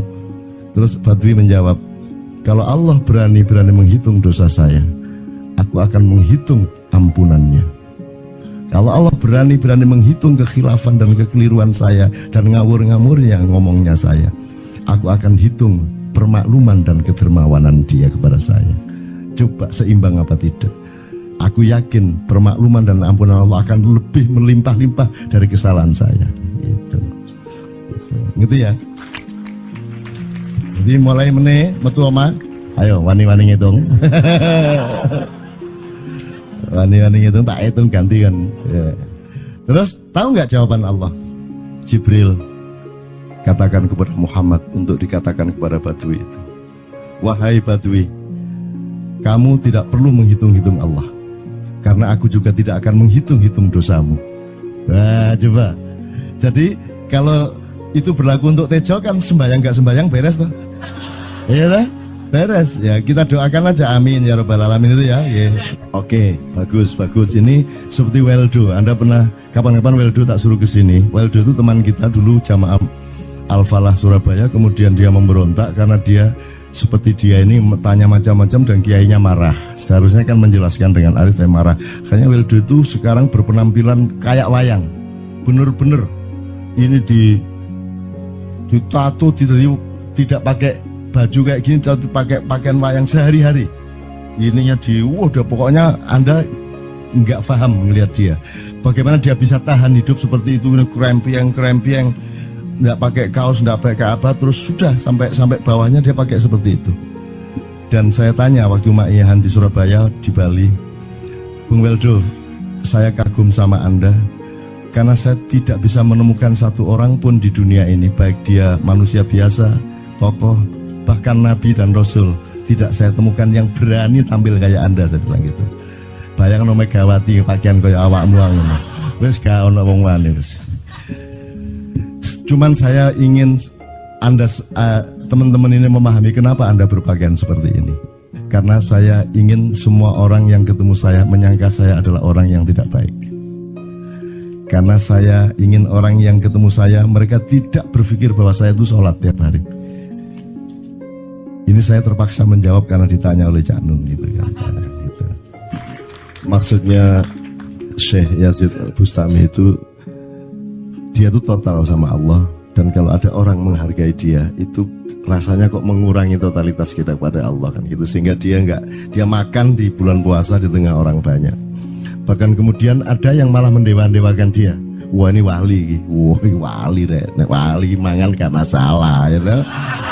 Terus Badui menjawab, kalau Allah berani menghitung dosa saya, aku akan menghitung ampunannya. Kalau Allah berani menghitung kekhilafan dan kekeliruan saya dan ngawur-ngawurnya ngomongnya saya, aku akan hitung permakluman dan kedermawanan dia kepada saya. Coba seimbang apa tidak? Aku yakin permakluman dan ampunan Allah akan lebih melimpah-limpah dari kesalahan saya. Gitu ya. Jadi mulai metu oma, ayo wani-wani ngitung. Wani-wani ngitung tak hitung ganti kan. Ya. Terus tahu nggak jawaban Allah? Jibril katakan kepada Muhammad untuk dikatakan kepada Badui itu, wahai Badui, kamu tidak perlu menghitung-hitung Allah, karena aku juga tidak akan menghitung-hitung dosamu. Wah, coba. Jadi kalau itu berlaku untuk Tejo kan, sembayang gak sembayang beres toh? Iya lah, beres. Ya kita doakan aja, amin ya robbal alamin itu ya. Yeah. Oke, bagus. Ini seperti Weldo. Anda pernah kapan-kapan Weldo tak suruh ke sini? Weldo itu teman kita dulu jamaah Al-Falah Surabaya, kemudian dia memberontak karena dia seperti dia ini tanya macam-macam dan kiainya marah. Seharusnya kan menjelaskan dengan arif yang marah. Kayaknya Wildo itu sekarang berpenampilan kayak wayang. Bener-bener ini ditato, tidak pakai baju kayak gini, tapi pakai pakaian wayang sehari-hari. Ininya udah pokoknya Anda nggak paham melihat dia. Bagaimana dia bisa tahan hidup seperti itu, krempiang, nggak pakai kaos, nggak pakai apa, terus sudah sampai bawahnya dia pakai seperti itu. Dan saya tanya waktu Ma'iyahan di Surabaya, di Bali, Bung Weldo, saya kagum sama Anda karena saya tidak bisa menemukan satu orang pun di dunia ini, baik dia manusia biasa, tokoh, bahkan Nabi dan Rasul, tidak saya temukan yang berani tampil kayak Anda. Saya bilang gitu. Bayangkan Megawati pakaian kayak awakmu ngono. Wis gak ono wong wani wis. Cuman saya ingin Anda teman-teman ini memahami kenapa Anda berpakaian seperti ini. Karena saya ingin semua orang yang ketemu saya menyangka saya adalah orang yang tidak baik. Karena saya ingin orang yang ketemu saya mereka tidak berpikir bahwa saya itu sholat tiap hari. Ini saya terpaksa menjawab karena ditanya oleh Cak Nun gitu kan. Gitu. Maksudnya Syekh Yazid Bustami itu dia itu total sama Allah, dan kalau ada orang menghargai dia itu rasanya kok mengurangi totalitas kita kepada Allah kan gitu, sehingga dia makan di bulan puasa di tengah orang banyak. Bahkan kemudian ada yang malah mendewa-dewakan dia. Wah ini wali, wali deh, wali mangan gak masalah ya gitu.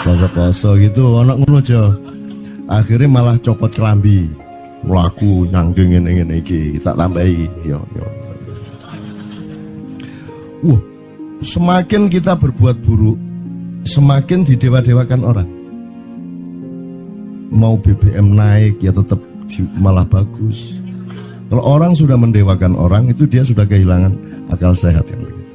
Poso-poso gitu, ono ngono aja. Akhirnya malah copot kelambi, mlaku nyanggeng ngene iki, tak tambahi yo. Semakin kita berbuat buruk, semakin didewa-dewakan orang. Mau BBM naik ya tetap malah bagus. Kalau orang sudah mendewakan orang, itu dia sudah kehilangan akal sehat yang begitu.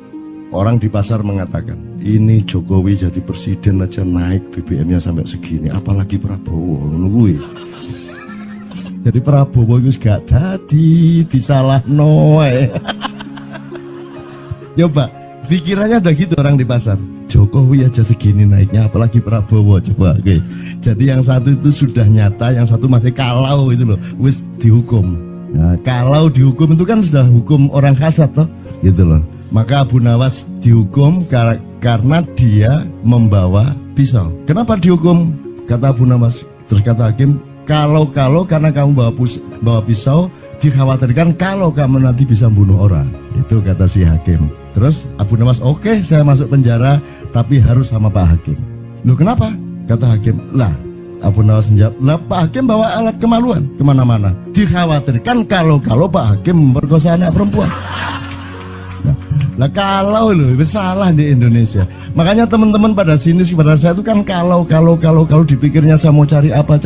Orang di pasar mengatakan, ini Jokowi jadi presiden aja naik BBM-nya sampai segini, apalagi Prabowo nungguin. Jadi Prabowo itu gak tadi disalah noe. Coba pikirannya ada gitu orang di pasar. Jokowi aja segini naiknya, apalagi Prabowo, coba. Oke. Jadi yang satu itu sudah nyata, yang satu masih kalau itu loh, wis dihukum. Nah, kalau dihukum itu kan sudah hukum orang hasad toh, gitu loh. Maka Abu Nawas dihukum karena dia membawa pisau. Kenapa dihukum? Kata Abu Nawas. Terus kata hakim, kalau karena kamu bawa pisau, dikhawatirkan kalau kamu nanti bisa bunuh orang. Itu kata si hakim. Terus Abu Nawas, oke, saya masuk penjara, tapi harus sama Pak Hakim. Loh kenapa? Kata hakim, lah Abu Nawas menjawab, lah Pak Hakim bawa alat kemaluan kemana-mana. Dikhawatirkan kalau Pak Hakim memperkosa anak perempuan. Lah kalau loh, salah di Indonesia. Makanya teman-teman pada sinis kepada saya itu kan kalau dipikirnya saya mau cari apa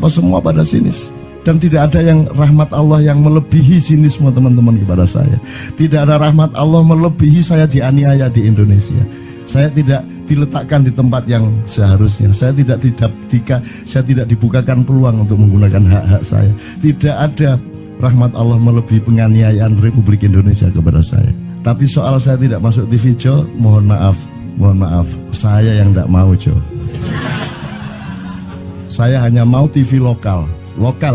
semua pada sinis. Dan tidak ada yang rahmat Allah yang melebihi sinisme teman-teman kepada saya. Tidak ada rahmat Allah melebihi saya dianiaya di Indonesia. Saya tidak diletakkan di tempat yang seharusnya. Saya tidak dibukakan peluang untuk menggunakan hak-hak saya. Tidak ada rahmat Allah melebihi penganiayaan Republik Indonesia kepada saya. Tapi soal saya tidak masuk TV Jo, mohon maaf, saya yang tidak mau Jo. Saya hanya mau TV lokal,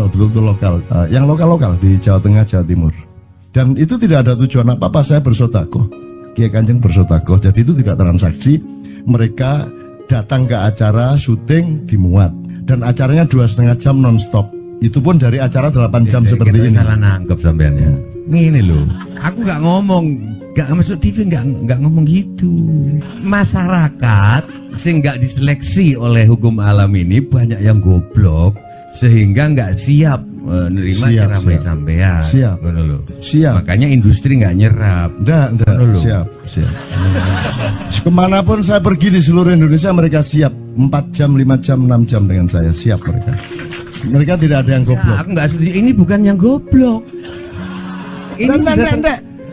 betul-betul lokal, yang lokal di Jawa Tengah, Jawa Timur. Dan itu tidak ada tujuan apa-apa, saya bersodakoh. Kiai Kanjeng bersodakoh, jadi itu tidak transaksi. Mereka datang ke acara syuting dimuat, dan acaranya 2,5 jam non-stop. Itu pun dari acara 8 jam seperti ini. Salah nangkep sampean ya. Ini loh, aku nggak ngomong, nggak masuk TV, nggak ngomong gitu. Masyarakat sing nggak diseleksi oleh hukum alam ini banyak yang goblok sehingga nggak siap menerima ceramah sampean. Siap. Makanya industri nggak nyerap. Siap. Kemanapun saya pergi di seluruh Indonesia mereka siap 4 jam, 5 jam, 6 jam dengan saya, siap mereka. Mereka tidak ada yang goblok. Aku nggak setuju. Ini bukan yang goblok. Ini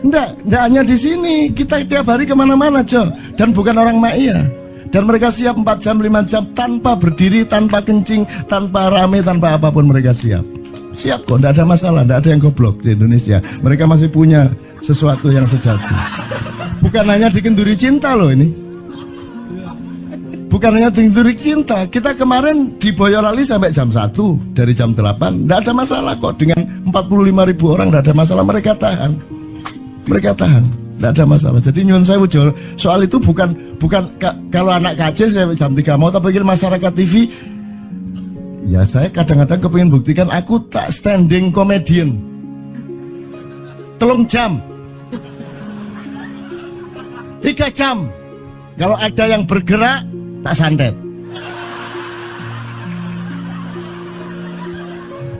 Enggak hanya di sini. Kita tiap hari kemana-mana, Jo. Dan bukan orang Ma'iyah. Dan mereka siap 4 jam, 5 jam tanpa berdiri, tanpa kencing, tanpa rame, tanpa apapun mereka siap. Siap kok, enggak ada masalah, enggak ada yang goblok di Indonesia. Mereka masih punya sesuatu yang sejati. Bukan hanya dikenduri cinta loh ini. Bukan hanya lirik cinta. Kita kemarin di Boyolali sampai jam 1, dari jam 8 tidak ada masalah kok. Dengan 45.000 orang tidak ada masalah. Mereka tahan, tidak ada masalah. Jadi nyuwun sewu soal itu bukan kalau anak KJ sampai jam 3 mau tak pikir masyarakat TV. Ya saya kadang-kadang kepingin buktikan aku tak standing comedian 3 jam 3 jam. Kalau ada yang bergerak tak santet.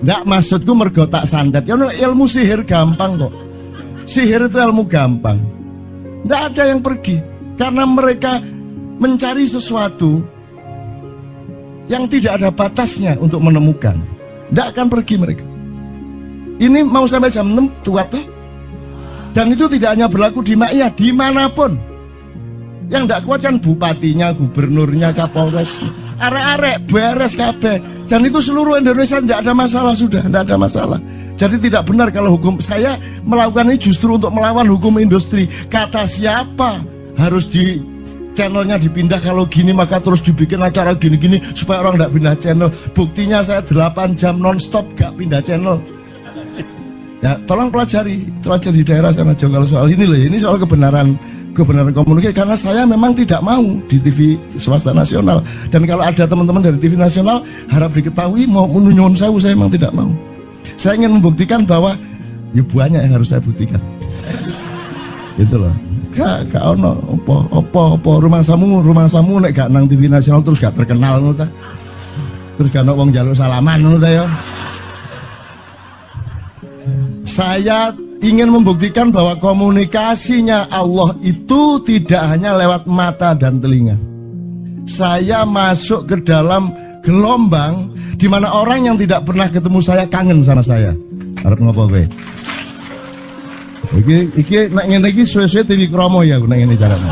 Nggak, maksudku mergo tak santet. Ya ilmu sihir gampang kok. Sihir itu ilmu gampang. Nggak ada yang pergi karena mereka mencari sesuatu yang tidak ada batasnya untuk menemukan. Nggak akan pergi mereka. Ini mau sampai jam 6 tuat tuh. Dan itu tidak hanya berlaku di Maia, dimanapun. Yang tidak kuat kan bupatinya, gubernurnya, kapolres, arek-arek beres kabeh. Dan itu seluruh Indonesia tidak ada masalah, sudah tidak ada masalah. Jadi tidak benar kalau hukum, saya melakukan ini justru untuk melawan hukum industri. Kata siapa harus di channelnya dipindah, kalau gini maka terus dibikin acara gini-gini supaya orang tidak pindah channel. Buktinya saya 8 jam non-stop gak pindah channel. Ya tolong pelajari di daerah sana juga kalau soal ini loh. Ini soal kebenaran komunikasi, karena saya memang tidak mau di TV swasta nasional. Dan kalau ada teman-teman dari TV nasional harap diketahui mau menunyun saya memang tidak mau. Saya ingin membuktikan bahwa ya banyak yang harus saya buktikan. Itu loh. Gak ono apa rumah samu nek gak nang TV nasional terus gak terkenal ngono ta. Terus gak ono wong njaluk salaman ngono ta ya. Saya ingin membuktikan bahwa komunikasinya Allah itu tidak hanya lewat mata dan telinga. Saya masuk ke dalam gelombang di mana orang yang tidak pernah ketemu saya kangen sama saya. Arep ngopo kowe? Iki nek ngene iki suwe-suwe TV Kromo ya nek ngene carane.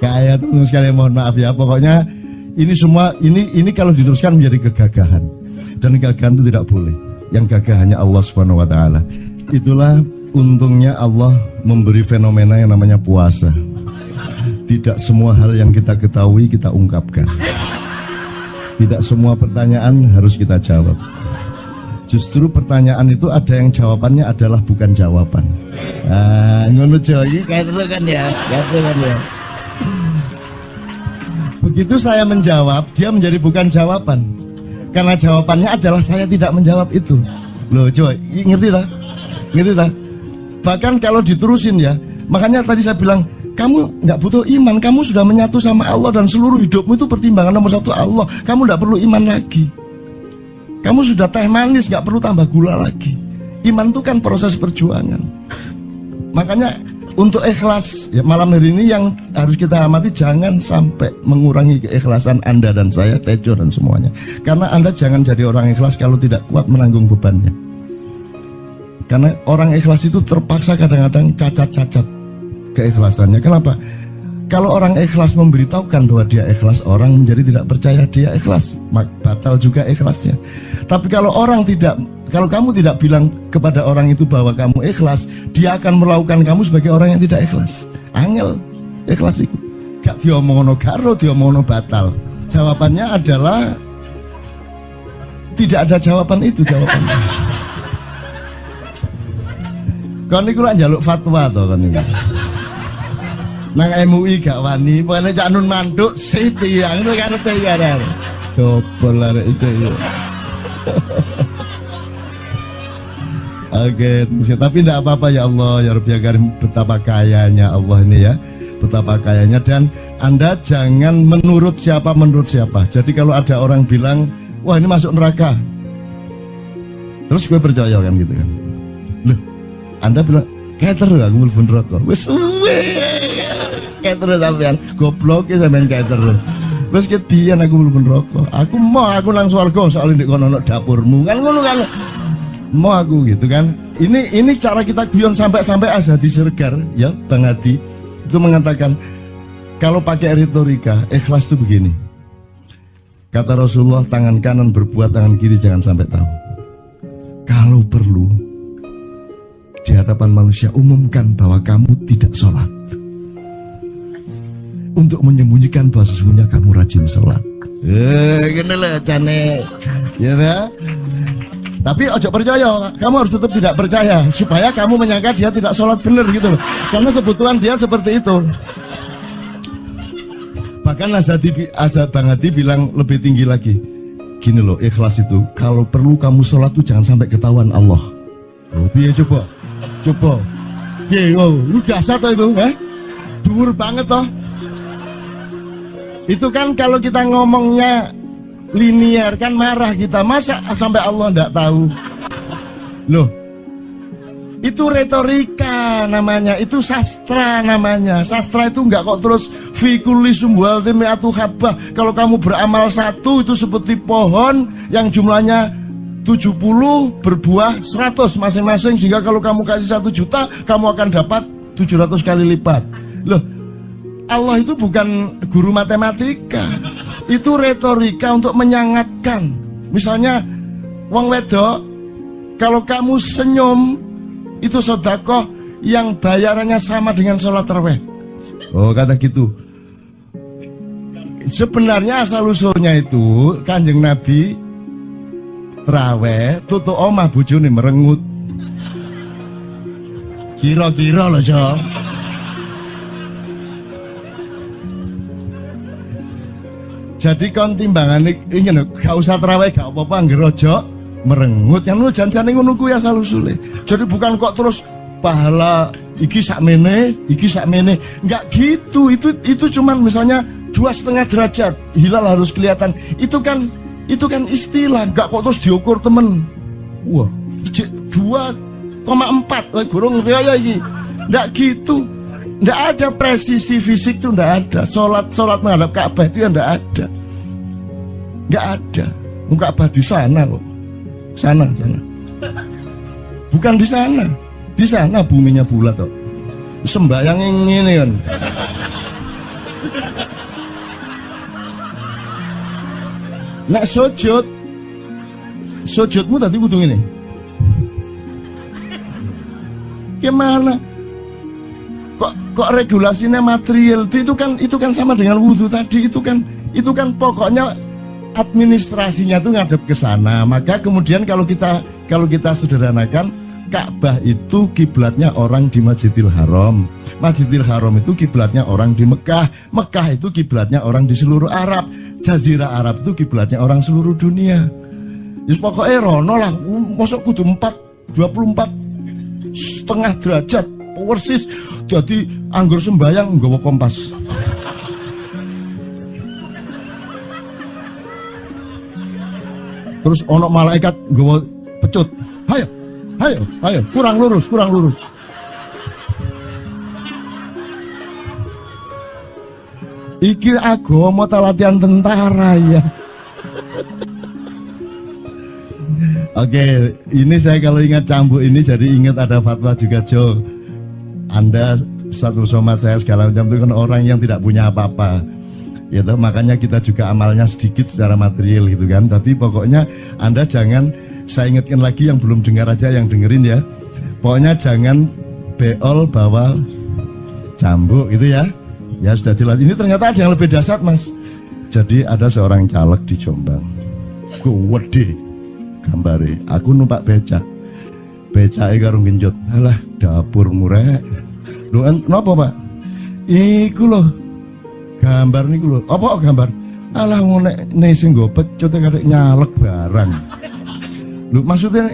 Kayak teman sekalian mohon maaf ya, pokoknya ini semua ini kalau diteruskan menjadi kegagahan. Dan kegagahan itu tidak boleh. Yang gagah hanya Allah Subhanahu wa taala. Itulah untungnya Allah memberi fenomena yang namanya puasa. Tidak semua hal yang kita ketahui kita ungkapkan. Tidak semua pertanyaan harus kita jawab. Justru pertanyaan itu ada yang jawabannya adalah bukan jawaban. Ngono iki kayak terus kan ya. Begitu saya menjawab, dia menjadi bukan jawaban. Karena jawabannya adalah saya tidak menjawab itu. Loh coy, ngerti tak? Bahkan kalau diterusin ya, makanya tadi saya bilang, kamu nggak butuh iman, kamu sudah menyatu sama Allah dan seluruh hidupmu itu pertimbangan nomor 1 Allah. Kamu nggak perlu iman lagi. Kamu sudah teh manis, nggak perlu tambah gula lagi. Iman itu kan proses perjuangan. Makanya untuk ikhlas ya, malam hari ini yang harus kita amati, jangan sampai mengurangi keikhlasan Anda dan saya, Tejo dan semuanya. Karena Anda jangan jadi orang ikhlas kalau tidak kuat menanggung bebannya. Karena orang ikhlas itu terpaksa kadang-kadang cacat-cacat keikhlasannya. Kenapa? Kalau orang ikhlas memberitahukan bahwa dia ikhlas, orang menjadi tidak percaya dia ikhlas, batal juga ikhlasnya. Tapi kalau kamu tidak bilang kepada orang itu bahwa kamu ikhlas, dia akan melakukan kamu sebagai orang yang tidak ikhlas. Angel ikhlas itu gak diomongno karo, diomongno batal. Jawabannya adalah tidak ada jawaban itu jawabannya. Kon niku lak njaluk fatwa to kon niku. Nang MUI gak wani, pokoknya cak nun mantuk sip ya, ngono karepe ya. Dobol arek itu ya. Oke, tapi tidak apa-apa ya Allah, ya Rabbi Karim, betapa kayanya Allah ini ya, betapa kayanya. Dan Anda jangan menurut siapa. Jadi kalau ada orang bilang, wah ini masuk neraka, terus gue percaya kan gitu kan. Loh, Anda bilang, keter aku mlebu neraka. Wis keter sampean, goblok ya sampean keter. Wis ket biyen aku mlebu neraka. Aku nang swarga soal ndek kono dapurmu. Kan ngono kan. Mau aku gitu kan. Ini cara kita guyon sampai Azhadi Sergar ya, Bang Hadi itu mengatakan kalau pakai retorika ikhlas itu begini. Kata Rasulullah, tangan kanan berbuat, tangan kiri jangan sampai tahu. Kalau perlu di hadapan manusia umumkan bahwa kamu tidak sholat. untuk menyembunyikan bahwa sesungguhnya kamu rajin sholat. Gini lah cane, ya dah. Tapi ojo percaya, kamu harus tetap tidak percaya supaya kamu menyangka dia tidak sholat benar gitu loh. Karena kebutuhan dia seperti itu. Bahkan Bang Hadi bilang lebih tinggi lagi. Gini loh, ikhlas itu kalau perlu kamu sholat tuh jangan sampai ketahuan Allah. Oh, biar coba. Lu jasa toh itu, dhuwur banget toh. Itu kan kalau kita ngomongnya linear kan marah kita, masa sampai Allah enggak tahu. Loh, itu retorika namanya, itu sastra namanya. Sastra itu enggak kok terus fikuli sumbual timiatu habah. Kalau kamu beramal satu itu seperti pohon yang jumlahnya 70 berbuah 100 masing-masing, sehingga kalau kamu kasih 1 juta kamu akan dapat 700 kali lipat. Loh, Allah itu bukan guru matematika, itu retorika untuk menyangatkan. Misalnya wong wedok, kalau kamu senyum itu sedekah yang bayarannya sama dengan sholat tarawih. Oh, kata gitu. Sebenarnya asal usulnya itu Kanjeng Nabi traweh tutuk omah bojone merengut. Kira-kira loh, Jo. Jadi kon timbangane ingin gak usah traweh gak apa-apa anggere aja merengut. Yang lu jan-jane ngono kuwi asal usule. Jadi bukan kok terus pahala iki sakmene, enggak gitu. Itu cuman misalnya 2,5 derajat hilal harus kelihatan. Itu kan istilah, enggak kok terus diukur temen. Wah, 2,4 gorong riaya iki. Enggak gitu. Enggak ada presisi fisik tuh, enggak ada. Salat menghadap Ka'bah itu ya enggak ada. Enggak ada. Ka'bah di sana kok. Sana. Bukan di sana. Di sana buminya bulat kok. Sembayang ngene kan. Nek sujudmu tadi kudu ngene. Gimana? Kok regulasinya material itu kan sama dengan wudhu tadi. Itu kan pokoknya administrasinya tuh ngadep ke sana. Maka kemudian kalau kita sederhanakan, Ka'bah itu kiblatnya orang di Masjidil Haram. Masjidil Haram itu kiblatnya orang di Mekah. Mekah itu kiblatnya orang di seluruh Arab. Jazirah Arab itu kiblatnya orang seluruh dunia. Yus pokoknya rono lah. Masuk kudu 24,5 derajat persis. Jadi anggur sembayang nggawa kompas. Terus ono malaikat nggawa pecut. Ayo, kurang lurus. Iki agama ta latihan tentara ya. Oke, ini saya kalau ingat cambuk ini jadi ingat ada fatwa juga, Jo. Anda satu sama saya segala macam itu kan orang yang tidak punya apa-apa. Ya toh, makanya kita juga amalnya sedikit secara material gitu kan. Tapi pokoknya Anda jangan, saya ingatkan lagi yang belum dengar aja yang dengerin ya. Pokoknya jangan beol bawa cambuk gitu ya. Ya sudah jelas. Ini ternyata ada yang lebih dahsyat, Mas. Jadi ada seorang caleg di Jombang. Gede gambare. Aku numpak becak. Becake karo genjot. Alah, dapur murek. Lho napa, Pak? Iku lho. Gambar niku lho. Apa gambar? Alah nek sing nggo pecut karek nyalek barang. Lho maksudnya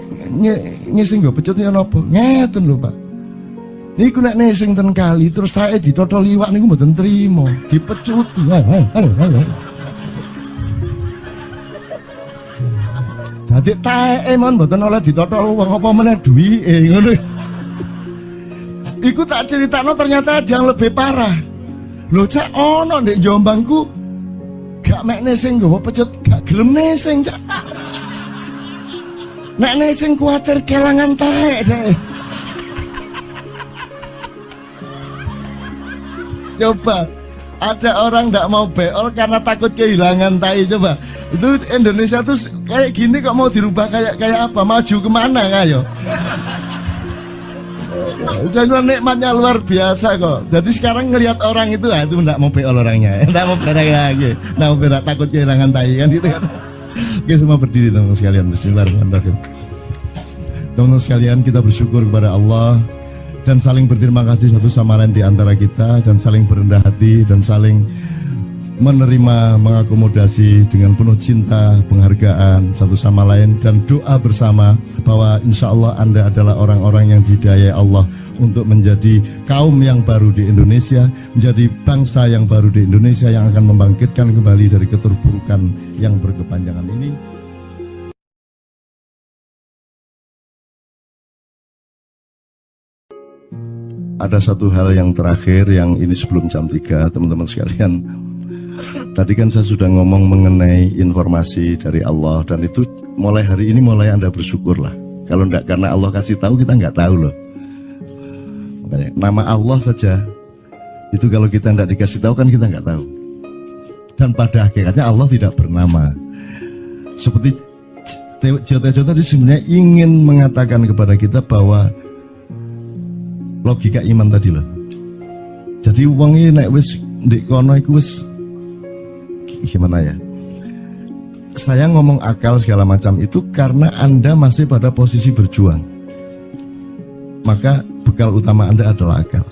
sing nggo pecut ya napa? Ngeten lho, Pak. Niku nek sing ten kali terus sae ditotol liwak niku mboten trimo, dipecuti. Dadi tae mon mboten oleh ditotol wong apa meneh duwike ngono. Iku tak critakno ternyata ada yang lebih parah. Lho Cak ono ndek Jombangku gak mek nesing nggawa pecut, gak gelem nesing Cak. Nek nesing kuwatir kelangan tae deh. Coba ada orang nggak mau beol karena takut kehilangan tai. Coba itu Indonesia tuh kayak gini kok mau dirubah kayak apa? Maju kemana kayo? Dan nikmatnya luar biasa kok. Jadi sekarang ngelihat orang itu, itu enggak mau beol orangnya, enggak mau berak lagi, enggak mau berak, takut kehilangan tai kan gitu kan. Oke, semua berdiri teman-teman sekalian. Bismillahirrahmanirrahim. Teman-teman sekalian, kita bersyukur kepada Allah dan saling berterima kasih satu sama lain di antara kita, dan saling berendah hati dan saling menerima, mengakomodasi dengan penuh cinta, penghargaan satu sama lain, dan doa bersama bahwa insya Allah Anda adalah orang-orang yang didayai Allah untuk menjadi kaum yang baru di Indonesia, menjadi bangsa yang baru di Indonesia yang akan membangkitkan kembali dari keterpurukan yang berkepanjangan ini. Ada satu hal yang terakhir yang ini sebelum jam 3, teman-teman sekalian. Tadi kan saya sudah ngomong mengenai informasi dari Allah, dan itu mulai hari ini mulai Anda bersyukurlah. Kalau enggak karena Allah kasih tahu, kita enggak tahu loh. Makanya nama Allah saja itu kalau kita enggak dikasih tahu kan kita enggak tahu. Dan pada hakikatnya Allah tidak bernama. Seperti Jotejo tadi sebenarnya ingin mengatakan kepada kita bahwa logika iman tadi loh. Jadi wong ini nek wis ndek kono iku wis gimana ya? Saya ngomong akal segala macam itu karena Anda masih pada posisi berjuang. Maka bekal utama Anda adalah akal.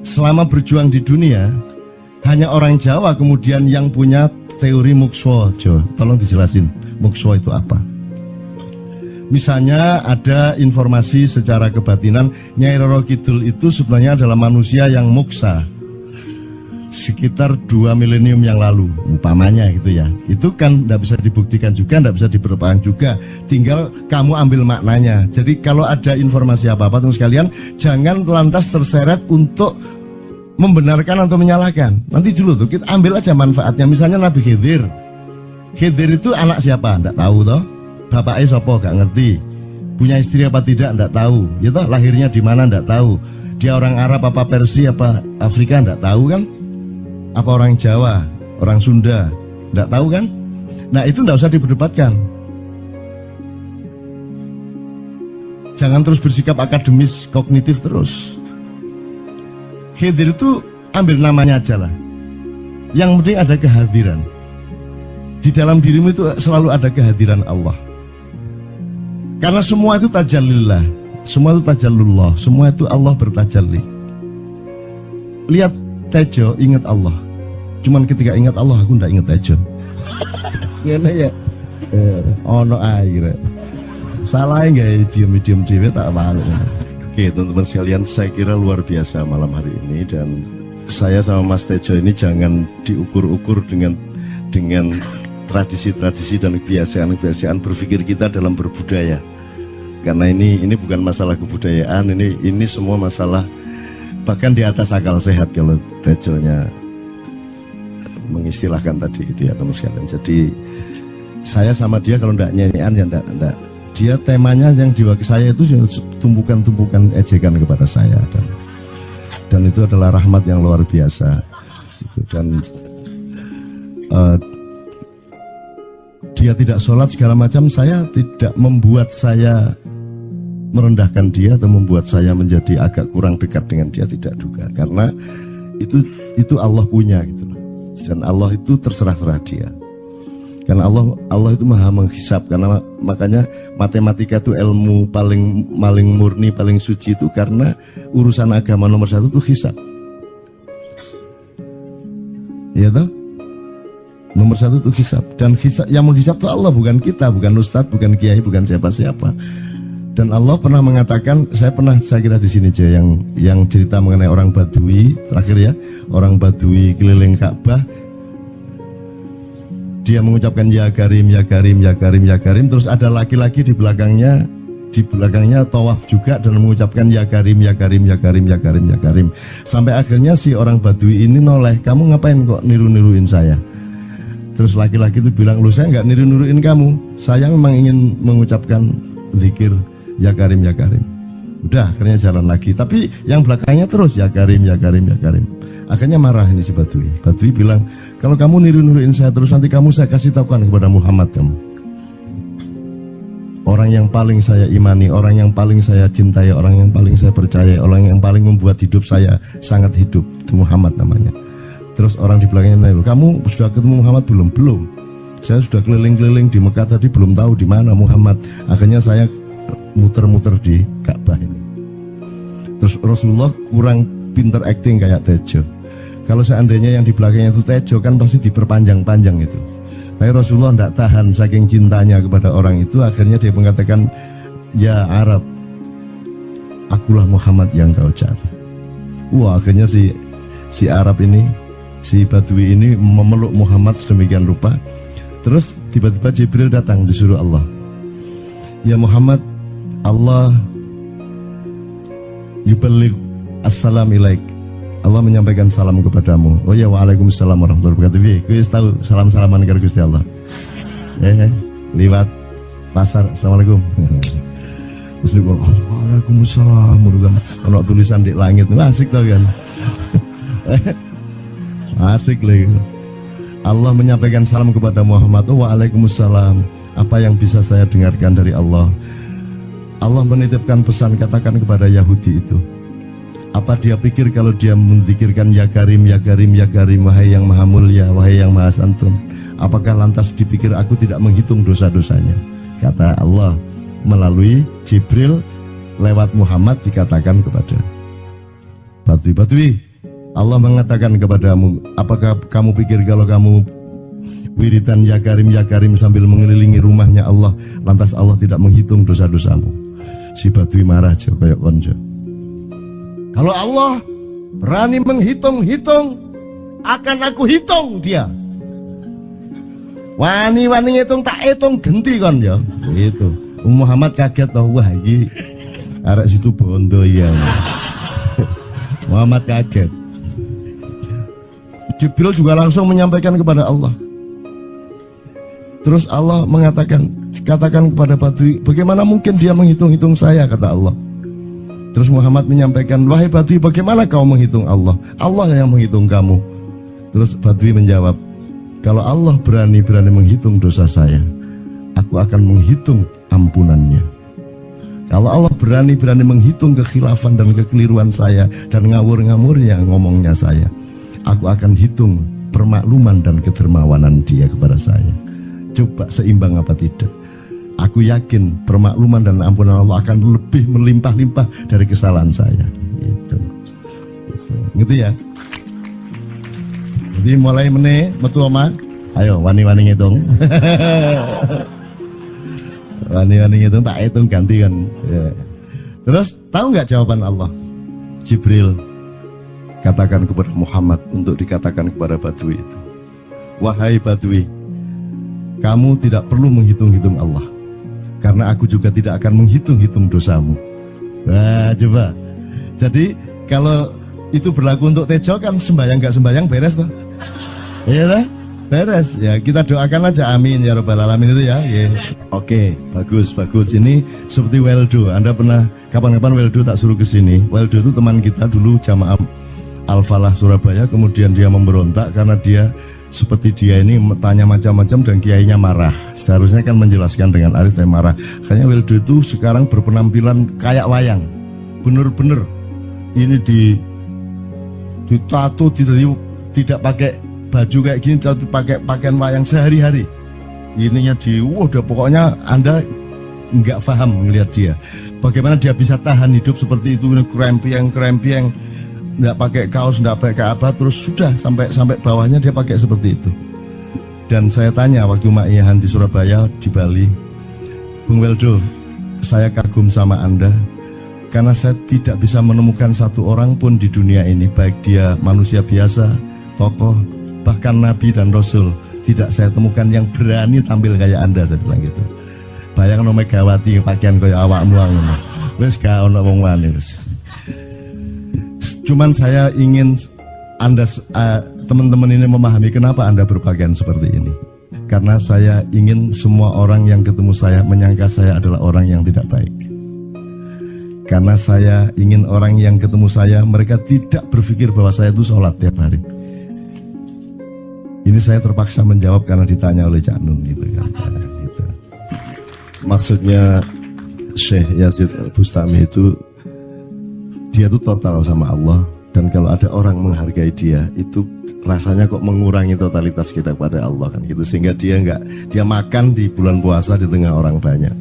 Selama berjuang di dunia, hanya orang Jawa kemudian yang punya teori mukswa. Jo, tolong dijelasin mukswa itu apa? Misalnya ada informasi secara kebatinan Nyai Roro Kidul itu sebenarnya adalah manusia yang muksa sekitar 2 milenium yang lalu, umpamanya gitu ya. Itu kan tidak bisa dibuktikan juga, tidak bisa diperpanjang juga. Tinggal kamu ambil maknanya. Jadi kalau ada informasi apa-apa teman sekalian, jangan lantas terseret untuk membenarkan atau menyalahkan. Nanti dulu tuh kita ambil aja manfaatnya. Misalnya Nabi Khidir. Khidir itu anak siapa? Tidak tahu toh. Bapaknya siapa? Gak ngerti. Punya istri apa tidak? Tidak tahu. Ya toh, lahirnya di mana? Tidak tahu. Dia orang Arab apa Persia apa Afrika? Tidak tahu kan? Apa orang Jawa, orang Sunda, tidak tahu kan? Nah itu tidak usah diperdebatkan. Jangan terus bersikap akademis, kognitif terus. Khidir itu ambil namanya aja lah. Yang penting ada kehadiran. Di dalam dirimu itu selalu ada kehadiran Allah. Karena semua itu tajallillah, semua itu tajallullah, semua itu Allah bertajalli. Lihat Tejo, ingat Allah. Cuman ketika ingat Allah, aku ndak ingat Tejo. Gimana ya? Ono air. Salah nggak diem cewek tak malu. Oke teman-teman sekalian, saya kira luar biasa malam hari ini, dan saya sama Mas Tejo ini jangan diukur-ukur dengan tradisi-tradisi dan kebiasaan-kebiasaan berpikir kita dalam berbudaya. Karena ini bukan masalah kebudayaan, ini semua masalah bahkan di atas akal sehat kalau Tejonya mengistilahkan tadi gitu ya teman sekalian. Jadi saya sama dia kalau ndak nyanyian ya ndak. Dia temanya yang diwakili saya itu tumpukan-tumpukan ejekan kepada saya, dan itu adalah rahmat yang luar biasa. Gitu. Dan dia tidak sholat segala macam, saya tidak membuat saya merendahkan dia atau membuat saya menjadi agak kurang dekat dengan dia, tidak juga, karena itu Allah punya gitu loh. Dan Allah itu terserah-serah dia. Karena Allah itu maha menghisap. Karena makanya matematika itu ilmu paling murni, paling suci itu karena urusan agama nomor 1 itu hisap. Iya toh? Nomor 1 itu hisap. Dan hisap, yang menghisap itu Allah, bukan kita, bukan ustadz, bukan kiai, bukan siapa-siapa. Dan Allah pernah mengatakan, saya kira di sini aja yang cerita mengenai orang Badui terakhir ya, orang Badui keliling Ka'bah, dia mengucapkan ya Karim, ya Karim, ya Karim, ya Karim, terus ada laki-laki di belakangnya tawaf juga dan mengucapkan ya Karim, ya Karim, ya Karim, ya Karim, ya Karim, sampai akhirnya si orang Badui ini noleh, kamu ngapain kok niru-niruin saya? Terus laki-laki itu bilang, lu saya nggak niru-niruin kamu, saya memang ingin mengucapkan zikir ya Karim, ya Karim. Udah akhirnya jalan lagi, tapi yang belakangnya terus ya Karim, ya Karim, ya Karim. Akhirnya marah ini si Badui. Badui bilang, kalau kamu niru-niruin saya terus, nanti saya kasih tahukan kepada Muhammad kamu. orang yang paling saya imani, orang yang paling saya cintai, orang yang paling saya percaya, orang yang paling membuat hidup saya sangat hidup, itu Muhammad namanya. Terus orang di belakangnya nanya, kamu sudah ketemu Muhammad belum? Belum. Saya sudah keliling-keliling di Mekah tadi, belum tahu di mana Muhammad. Akhirnya saya muter-muter di Ka'bah ini. Terus Rasulullah kurang pinter acting kayak Tejo. Kalau seandainya yang di belakangnya itu Tejo kan pasti diperpanjang-panjang itu. Tapi Rasulullah tidak tahan saking cintanya kepada orang itu, akhirnya dia mengatakan, ya Arab, akulah Muhammad yang kau cari. Wah, akhirnya si Arab ini, si Badui ini memeluk Muhammad sedemikian rupa. Terus tiba-tiba Jibril datang disuruh Allah, ya Muhammad, Allah yuballigh assalam ilaik, Allah menyampaikan salam kepadamu. Oh ya, waalaikumsalam warahmatullahi wabarakatuh. Gue tahu salam-salaman karo Gusti Allah. Lewat pasar, assalamualaikum. Terus dia bilang, waalaikumsalam. Kalau tulisan di langit, asik tau kan? Asik lagi. Allah menyampaikan salam kepada Muhammad. Oh, waalaikumsalam. Apa yang bisa saya dengarkan dari Allah? Allah menitipkan pesan, katakan kepada Yahudi itu. Apa dia pikir kalau dia menzikirkan ya Karim, ya Karim, ya Karim, wahai yang maha mulia, wahai yang maha santun, apakah lantas dipikir aku tidak menghitung dosa-dosanya? Kata Allah melalui Jibril lewat Muhammad dikatakan kepada Badui, Allah mengatakan kepadamu, apakah kamu pikir kalau kamu wiridan ya Karim sambil mengelilingi rumahnya Allah, lantas Allah tidak menghitung dosa-dosamu? Si Badui marah aja kayak konco. Kalau Allah berani menghitung-hitung, akan aku hitung dia. Wani-wani ngitung tak hitung genti kon ya. Gitu. Muhammad kaget toh, wah iki arek situ bondo ya. Muhammad kaget. Jibril juga langsung menyampaikan kepada Allah. Terus Allah mengatakan, katakan kepada Badui, bagaimana mungkin dia menghitung-hitung saya, kata Allah. Terus Muhammad menyampaikan, wahai Badui, bagaimana kau menghitung Allah? Allah yang menghitung kamu. Terus Badui menjawab, kalau Allah berani menghitung dosa saya, aku akan menghitung ampunannya. Kalau Allah berani menghitung kekhilafan dan kekeliruan saya dan ngawur-ngawurnya ngomongnya saya, aku akan hitung permakluman dan kedermawanan dia kepada saya. Coba seimbang apa tidak? Aku yakin permakluman dan ampunan Allah akan lebih melimpah-limpah dari kesalahan saya. Gitu. Gitu ya. Jadi mulai meneh metu oma, ayo wani-wani ngitung. Wani-wani ngitung tak hitung ganti kan. Ya. Terus tahu nggak jawaban Allah? Jibril katakan kepada Muhammad untuk dikatakan kepada Badui itu. Wahai Badui, kamu tidak perlu menghitung-hitung Allah, karena aku juga tidak akan menghitung-hitung dosamu. Wah, coba. Jadi kalau itu berlaku untuk Tejo kan sembahyang gak sembahyang beres toh? Iya lah, beres. Ya kita doakan aja, amin ya robbal alamin itu ya. Yeah. Oke, bagus. Ini seperti Weldo. Anda pernah kapan-kapan Weldo tak suruh ke sini? Weldo itu teman kita dulu jamaah Al-Falah Surabaya, kemudian dia memberontak karena dia seperti dia ini tanya macam-macam dan kiainya marah. Seharusnya kan menjelaskan dengan arif, tapi marah. Kayaknya Weldo itu sekarang berpenampilan kayak wayang. Bener-bener ini ditato, tidak pakai baju kayak gini, tapi pakai pakaian wayang sehari-hari. Ininya udah pokoknya Anda nggak paham melihat dia. Bagaimana dia bisa tahan hidup seperti itu, krempieng, nggak pakai kaos, nggak pakai apa, terus sudah sampai bawahnya dia pakai seperti itu. Dan saya tanya waktu Ma'iyahan di Surabaya, di Bali, Bung Weldo, saya kagum sama Anda karena saya tidak bisa menemukan satu orang pun di dunia ini, baik dia manusia biasa, tokoh, bahkan Nabi dan Rasul, tidak saya temukan yang berani tampil kayak Anda. Saya bilang gitu. Bayangkan Megawati pakaian kayak awakmu ngono. Wis gak ono wong wani wis. Cuman saya ingin Anda teman-teman ini memahami kenapa Anda berpakaian seperti ini. Karena saya ingin semua orang yang ketemu saya menyangka saya adalah orang yang tidak baik. Karena saya ingin orang yang ketemu saya, mereka tidak berpikir bahwa saya itu sholat tiap hari. Ini saya terpaksa menjawab karena ditanya oleh Cak Nun gitu kan. Gitu. Maksudnya Syekh Yazid Bustami itu dia tuh total sama Allah, dan kalau ada orang menghargai dia itu rasanya kok mengurangi totalitas kita kepada Allah kan gitu, sehingga dia makan di bulan puasa di tengah orang banyak.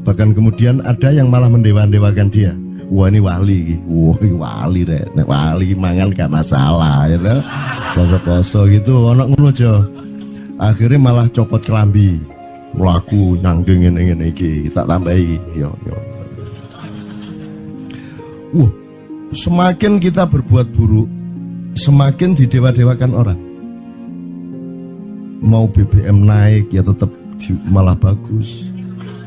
Bahkan kemudian ada yang malah mendewa-dewakan dia. Wah ini wali, wah ini wali deh, wali mangan gak masalah, ya gitu. Poso-poso gitu, ono ngono aja. Akhirnya malah copot kelambi, melaku nyanggeng ini tak tambahi, yo. Semakin kita berbuat buruk, semakin didewa-dewakan orang. Mau BBM naik ya tetap malah bagus.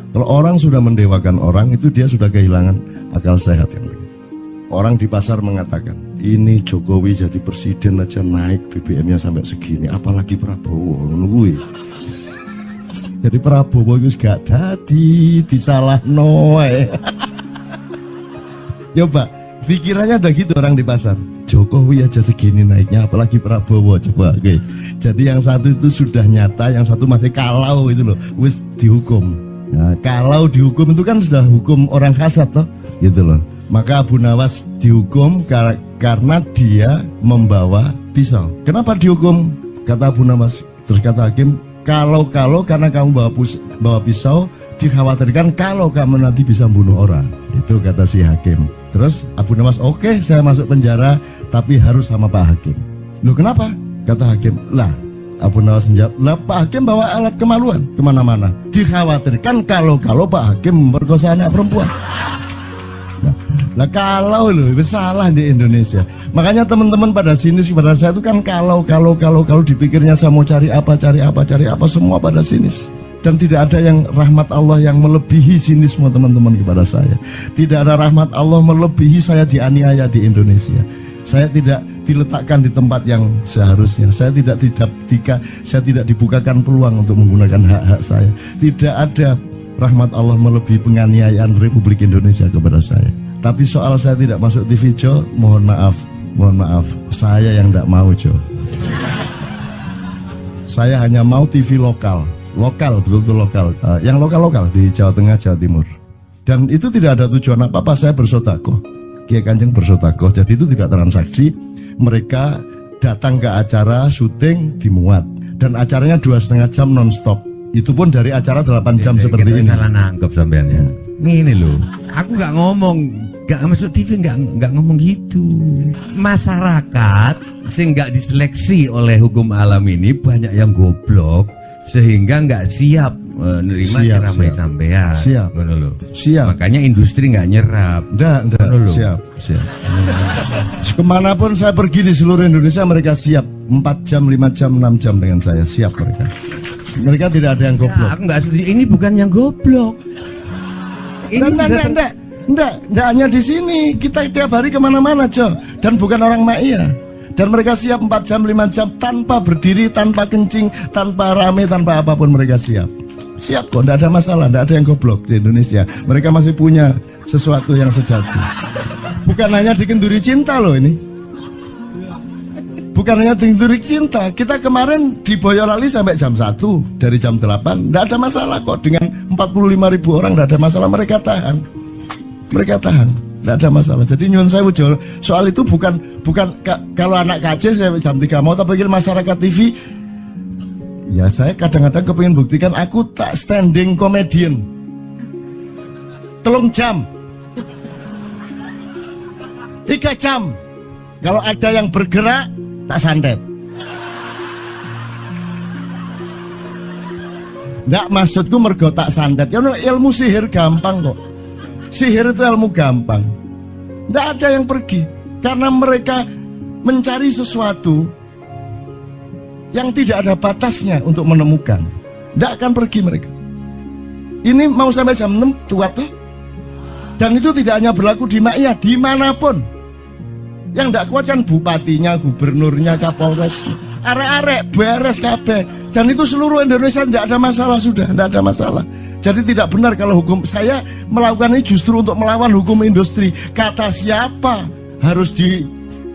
Kalau orang sudah mendewakan orang, itu dia sudah kehilangan akal sehat yang begitu. Orang di pasar mengatakan, ini Jokowi jadi presiden aja naik BBM-nya sampai segini, apalagi Prabowo nungguin. Jadi Prabowo itu gak dadi disalah noe. Coba pikirannya ada gitu orang di pasar. Jokowi aja segini naiknya, apalagi Prabowo, coba. Oke. Jadi yang satu itu sudah nyata, yang satu masih kalau itu loh, wis dihukum. Nah, kalau dihukum itu kan sudah hukum orang hasad toh, gitu loh. Maka Abu Nawas dihukum karena dia membawa pisau. Kenapa dihukum? Kata Abu Nawas. Terus kata hakim, kalau karena kamu bawa pisau, dikhawatirkan kalau kamu nanti bisa bunuh orang. Itu kata si hakim. Terus Abu Nawas, oke, saya masuk penjara, tapi harus sama Pak Hakim. Loh kenapa? Kata hakim, lah Abu Nawas menjawab, lah Pak Hakim bawa alat kemaluan kemana-mana. Dikhawatirkan kalau Pak Hakim memperkosa anak perempuan. Nah kalau loh, itu salah di Indonesia. Makanya teman-teman pada sinis pada saya itu kan kalau dipikirnya saya mau cari apa semua pada sinis. Dan tidak ada yang rahmat Allah yang melebihi sinisme teman-teman kepada saya. Tidak ada rahmat Allah melebihi saya dianiaya di Indonesia. Saya tidak diletakkan di tempat yang seharusnya. Saya tidak dibukakan peluang untuk menggunakan hak-hak saya. Tidak ada rahmat Allah melebihi penganiayaan Republik Indonesia kepada saya. Tapi soal saya tidak masuk TV Jo, mohon maaf, saya yang tidak mau Jo. Saya hanya mau TV lokal, betul-betul lokal, yang lokal di Jawa Tengah, Jawa Timur. Dan itu tidak ada tujuan apa-apa, saya bersodakoh. Kiai Kanjeng bersodakoh, jadi itu tidak transaksi. Mereka datang ke acara syuting dimuat, dan acaranya 2,5 jam non-stop. Itu pun dari acara 8 jam seperti ini. Salah nangkep sampean ya. Ini loh, aku nggak ngomong, nggak masuk TV, nggak ngomong gitu. Masyarakat sing nggak diseleksi oleh hukum alam ini banyak yang goblok sehingga nggak siap menerima ceramah sampean. Siap. Makanya industri nggak nyerap. Siap. Kemanapun saya pergi di seluruh Indonesia mereka siap 4 jam, 5 jam, 6 jam dengan saya, siap mereka. Mereka tidak ada yang goblok. Aku nggak setuju. Ini bukan yang goblok. Ini Enggak hanya di sini. Kita tiap hari kemana-mana, Jo. Dan bukan orang Ma'iyah. Dan mereka siap 4 jam, 5 jam tanpa berdiri, tanpa kencing, tanpa rame, tanpa apapun mereka siap. Siap kok, tidak ada masalah, tidak ada yang goblok di Indonesia. Mereka masih punya sesuatu yang sejati. Bukan hanya dikenduri cinta loh ini. Bukan hanya dikenduri cinta. Kita kemarin di Boyolali sampai jam 1, dari jam 8. Tidak ada masalah kok, dengan 45.000 orang tidak ada masalah, mereka tahan. Tidak ada masalah. Jadi nyuwun sewu soal itu bukan kalau anak KJ saya jam 3 mau tak pikir masyarakat TV. Ya saya kadang-kadang kepingin buktikan aku tak standing comedian 3 jam 3 jam. Kalau ada yang bergerak tak santet. Nggak, maksudku mergo tak santet. Ya ilmu sihir gampang kok. Sihir itu ilmu gampang. Nggak ada yang pergi karena mereka mencari sesuatu yang tidak ada batasnya untuk menemukan. Tidak akan pergi mereka. Ini mau sampai jam 6 kuat tuh. Dan itu tidak hanya berlaku di Ma'iyah, dimanapun. Yang tidak kuat kan bupatinya, gubernurnya, kapolresnya. Arek-arek beres kabeh. Dan itu seluruh Indonesia tidak ada masalah sudah, tidak ada masalah. Jadi tidak benar kalau hukum, saya melakukan ini justru untuk melawan hukum industri. Kata siapa harus di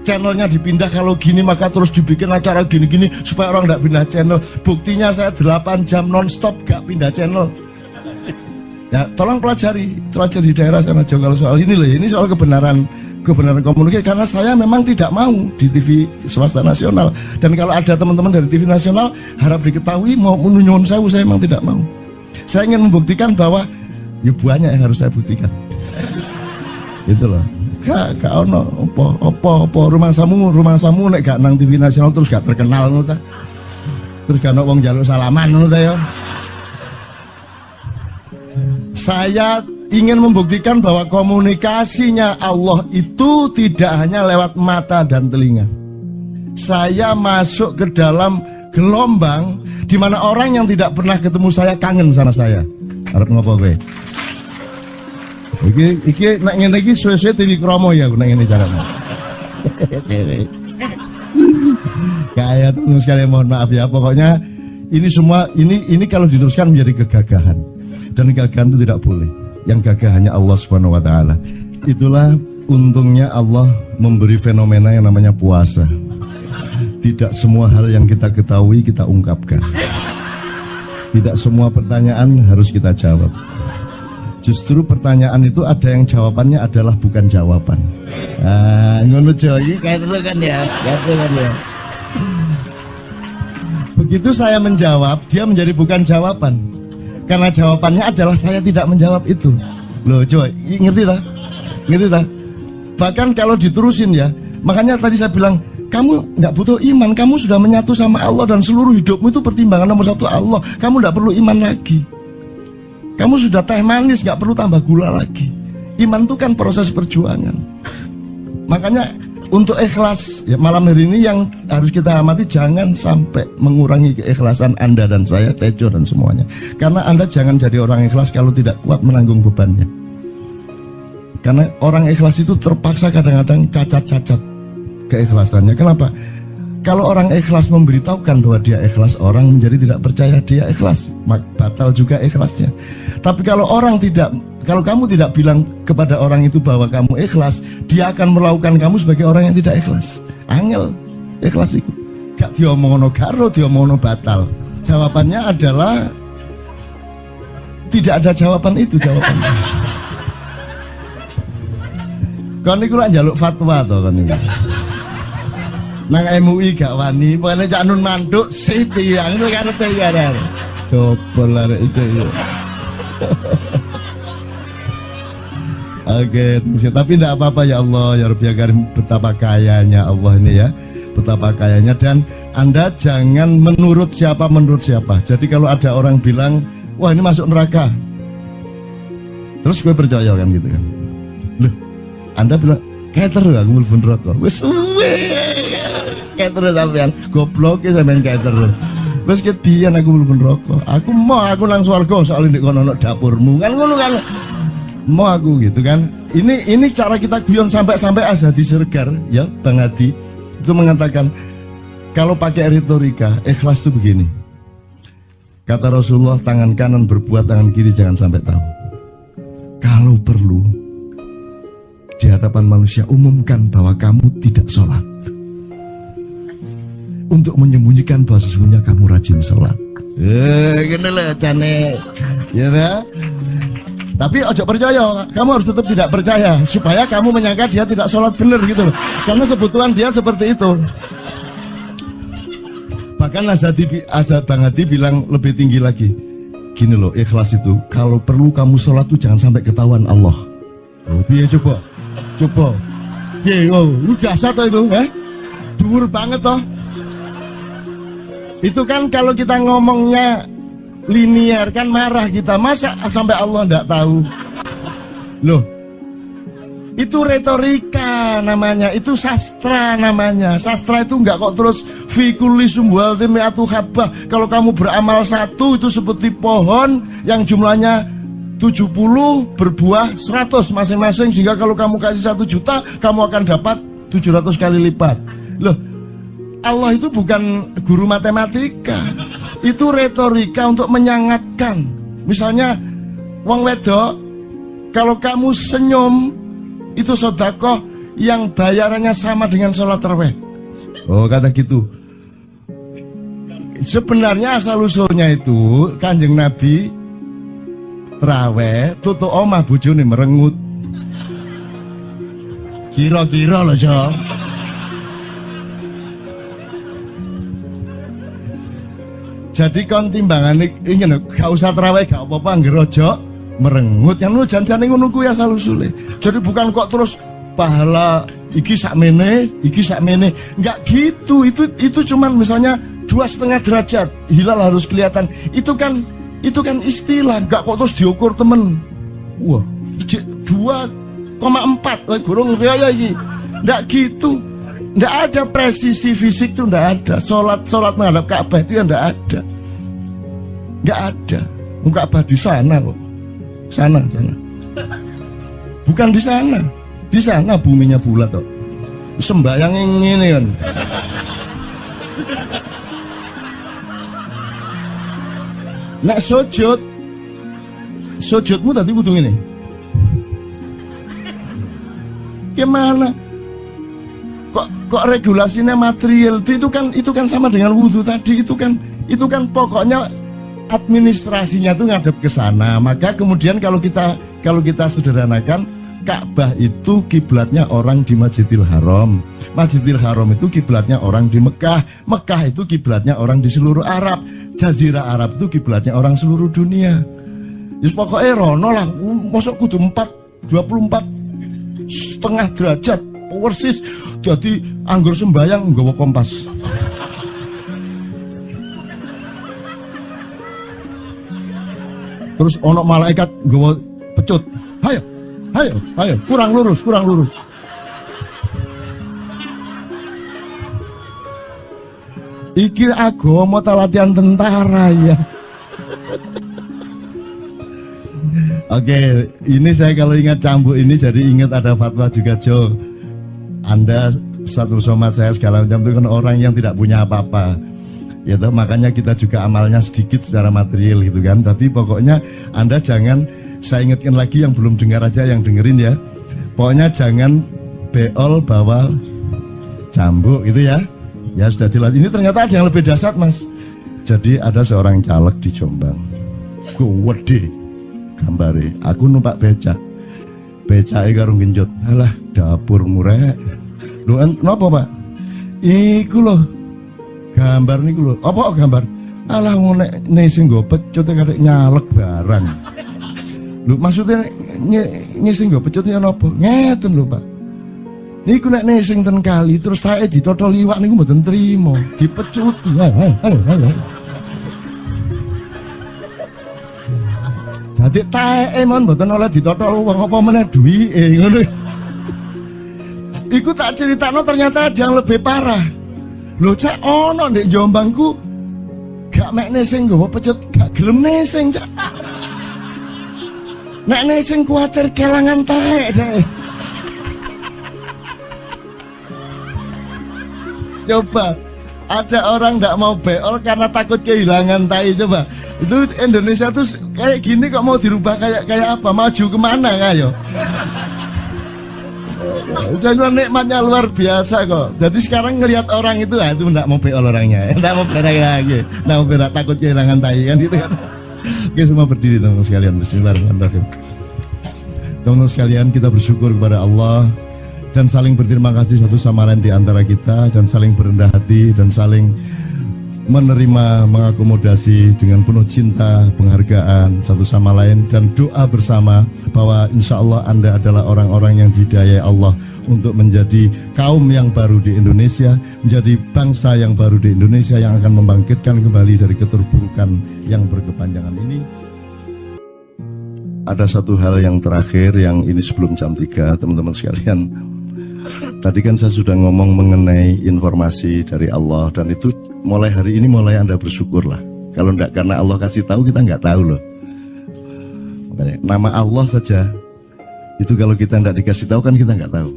channelnya dipindah, kalau gini maka terus dibikin acara gini-gini supaya orang tidak pindah channel. Buktinya saya 8 jam non-stop gak pindah channel. Ya, tolong pelajari di daerah sana Jo kalau soal ini loh. Ini soal kebenaran komunikasi, karena saya memang tidak mau di TV swasta nasional. Dan kalau ada teman-teman dari TV nasional harap diketahui mau menyunyun saya memang tidak mau. Saya ingin membuktikan bahwa ya banyak yang harus saya buktikan. Itu loh. Gak ono apa rumah samu nek gak nang TV nasional terus gak terkenal ngono ta. Terus gak ono wong njaluk salaman ngono ta ya. Saya ingin membuktikan bahwa komunikasinya Allah itu tidak hanya lewat mata dan telinga. Saya masuk ke dalam gelombang di mana orang yang tidak pernah ketemu saya kangen sama saya. Arep ngopo kowe? Iki nek ngene iki suwe-suwe TV kromo ya nek ngene carane. Kayak tuh sekali mohon maaf ya, pokoknya ini semua ini kalau diteruskan menjadi kegagahan. Dan kegagahan itu tidak boleh. Yang gagah hanya Allah Subhanahu wa taala. Itulah untungnya Allah memberi fenomena yang namanya puasa. Tidak semua hal yang kita ketahui kita ungkapkan. Tidak semua pertanyaan harus kita jawab. Justru pertanyaan itu ada yang jawabannya adalah bukan jawaban. Ngono iki kayak terus kan ya. Begitu saya menjawab, dia menjadi bukan jawaban. Karena jawabannya adalah saya tidak menjawab itu. Loh, coba ngerti tak? Ngerti tak? Bahkan kalau diterusin ya, makanya tadi saya bilang, kamu nggak butuh iman, kamu sudah menyatu sama Allah dan seluruh hidupmu itu pertimbangan nomor satu Allah. Kamu nggak perlu iman lagi. Kamu sudah teh manis, nggak perlu tambah gula lagi. Iman itu kan proses perjuangan. Makanya untuk ikhlas ya, malam hari ini yang harus kita amati, jangan sampai mengurangi keikhlasan Anda dan saya, Tejo dan semuanya. Karena Anda jangan jadi orang ikhlas kalau tidak kuat menanggung bebannya. Karena orang ikhlas itu terpaksa kadang-kadang cacat-cacat keikhlasannya. Kenapa? Kalau orang ikhlas memberitahukan bahwa dia ikhlas, orang menjadi tidak percaya dia ikhlas, batal juga ikhlasnya. Tapi kalau kamu tidak bilang kepada orang itu bahwa kamu ikhlas, dia akan melakukan kamu sebagai orang yang tidak ikhlas. Angel ikhlas itu. Gak diomongono karo, diomongono batal. Jawabannya adalah tidak ada jawaban itu jawabannya. Kon niku lak njaluk fatwa to kon niku. Nang MUI gak wani, pokoknya Cak Nun manduk sip ya, ngono karepe ya. Dobol arek itu ya. Oke, tapi tidak apa-apa ya Allah, ya Rabbi Karim, betapa kayanya Allah ini ya. Betapa kayanya, dan Anda jangan menurut siapa. Jadi kalau ada orang bilang, wah ini masuk neraka, terus gue percaya kan gitu kan. Loh, Anda bilang, kater aku mlebu neraka. Wis kater sampean, goblok ya sampean kater. Wis ket biyen aku mlebu neraka. Aku nang swarga soal ndek kono dapurmu. Kan ngono kan. Mau aku gitu kan. Ini cara kita guyon sampai Azhadi Sergar ya, Bang Hadi itu mengatakan kalau pakai retorika ikhlas itu begini. Kata Rasulullah, tangan kanan berbuat, tangan kiri jangan sampai tahu. Kalau perlu di hadapan manusia umumkan bahwa kamu tidak sholat, untuk menyembunyikan bahwa sesungguhnya kamu rajin sholat. Gini lah cane, ya dah. Tapi ojo percaya, kamu harus tetap tidak percaya supaya kamu menyangka dia tidak sholat benar gitu loh. Karena kebutuhan dia seperti itu. Bahkan Bang Hadi bilang lebih tinggi lagi. Gini loh, ikhlas itu kalau perlu kamu sholat tuh jangan sampai ketahuan Allah. Oh, biar coba. Lu jasa toh itu, dhuwur banget toh. Itu kan kalau kita ngomongnya linear kan marah kita, masa sampai Allah enggak tahu. Loh, itu retorika namanya, itu sastra namanya. Sastra itu enggak kok terus fi kulli sumbuhatin mi'atu habbah. Kalau kamu beramal satu itu seperti pohon yang jumlahnya 70 berbuah 100 masing-masing, sehingga kalau kamu kasih 1 juta kamu akan dapat 700 kali lipat. Loh, Allah itu bukan guru matematika, itu retorika untuk menyangatkan. Misalnya wong wedok, kalau kamu senyum itu sedekah yang bayarannya sama dengan sholat tarawih. Oh, kata gitu. Sebenarnya asal usulnya itu Kanjeng Nabi traweh tutuk omah bojone merengut. Kira-kira lho, Jo. Jadi kon timbangane ingin gak usah traweh gak apa-apa anggere aja merengut yang lu jan-jane ngono kuwi asal usule. Jadi bukan kok terus pahala iki sakmene, enggak gitu. Itu cuman misalnya 2,5 derajat hilal harus kelihatan. Itu kan istilah, enggak kok terus diukur temen. Wah, 2,4 gurung raya iki. Enggak gitu. Enggak ada presisi fisik tuh, enggak ada. Salat menghadap Ka'bah itu ya enggak ada. Enggak ada. Ka'bah di sana kok. Sana. Bukan di sana. Di sana buminya bulat kok. Sembayang ngene kan. Nek sujudmu tadi kudu ngene. Gimana? Kok regulasinya material itu kan sama dengan wudhu tadi. Itu kan pokoknya administrasinya tuh ngadep ke sana. Maka kemudian kalau kita sederhanakan, Ka'bah itu kiblatnya orang di Masjidil Haram. Masjidil Haram itu kiblatnya orang di Mekah. Mekah itu kiblatnya orang di seluruh Arab. Jazirah Arab itu kiblatnya orang seluruh dunia. Yus pokoknya rono lah. Masuk kudu 24,5 derajat persis. Jadi anggur sembayang nggawa kompas. Terus ono malaikat nggawa pecut. Ayo, kurang lurus. Iki agama ta latihan tentara ya. Oke, ini saya kalau ingat cambuk ini jadi ingat ada fatwa juga, Jo. Anda satu sama saya segala macam itu kan orang yang tidak punya apa-apa. Ya toh, makanya kita juga amalnya sedikit secara material gitu kan. Tapi pokoknya Anda jangan, saya ingatkan lagi yang belum dengar aja yang dengerin ya. Pokoknya jangan beol bawa cambuk gitu ya. Ya sudah jelas. Ini ternyata ada yang lebih dahsyat, Mas. Jadi ada seorang caleg di Jombang. Gede gambare. Aku numpak becak. Becake karo genjot. Alah, dapur murek. Lho napa, Pak? Iku lho. Gambar niku lho. Apa gambar? Alah ngene sing nggo pecut karek nyalek barang. Lho maksudnya sing nggo pecut ya napa? Ngeten lho, Pak. Niku nek nesing ten kali terus saya ditotol liwak niku mboten trimo, dipecuti. Dadi taeke mon mboten oleh ditotol wong apa meneh duwike ngono. Iku tak critakno ternyata ada yang lebih parah. Lho Cak ono ndek Jombangku gak mek nesing nggawa pecut, gak gelem nesing Cak. Nek nesing kuwatir kelangan taek deh. Coba ada orang nggak mau beol karena takut kehilangan tai. Coba itu Indonesia tuh kayak gini kok mau dirubah kayak apa? Maju kemana kayo? Dan nikmatnya luar biasa kok. Jadi sekarang ngelihat orang itu nggak mau beol orangnya, nggak mau berak lagi, nggak mau berak, takut kehilangan tai kan gitu kan. Oke, semua berdiri teman-teman sekalian. Bismillahirrahmanirrahim. Teman-teman sekalian, kita bersyukur kepada Allah dan saling berterima kasih satu sama lain di antara kita, dan saling berendah hati dan saling menerima, mengakomodasi dengan penuh cinta, penghargaan satu sama lain, dan doa bersama bahwa insya Allah Anda adalah orang-orang yang dihidayai Allah untuk menjadi kaum yang baru di Indonesia, menjadi bangsa yang baru di Indonesia yang akan membangkitkan kembali dari keterpurukan yang berkepanjangan ini. Ada satu hal yang terakhir yang ini sebelum jam 3, teman-teman sekalian. Tadi kan saya sudah ngomong mengenai informasi dari Allah, dan itu mulai hari ini mulai Anda bersyukurlah. Kalau enggak karena Allah kasih tahu, kita enggak tahu loh. Makanya, nama Allah saja itu kalau kita enggak dikasih tahu kan kita enggak tahu.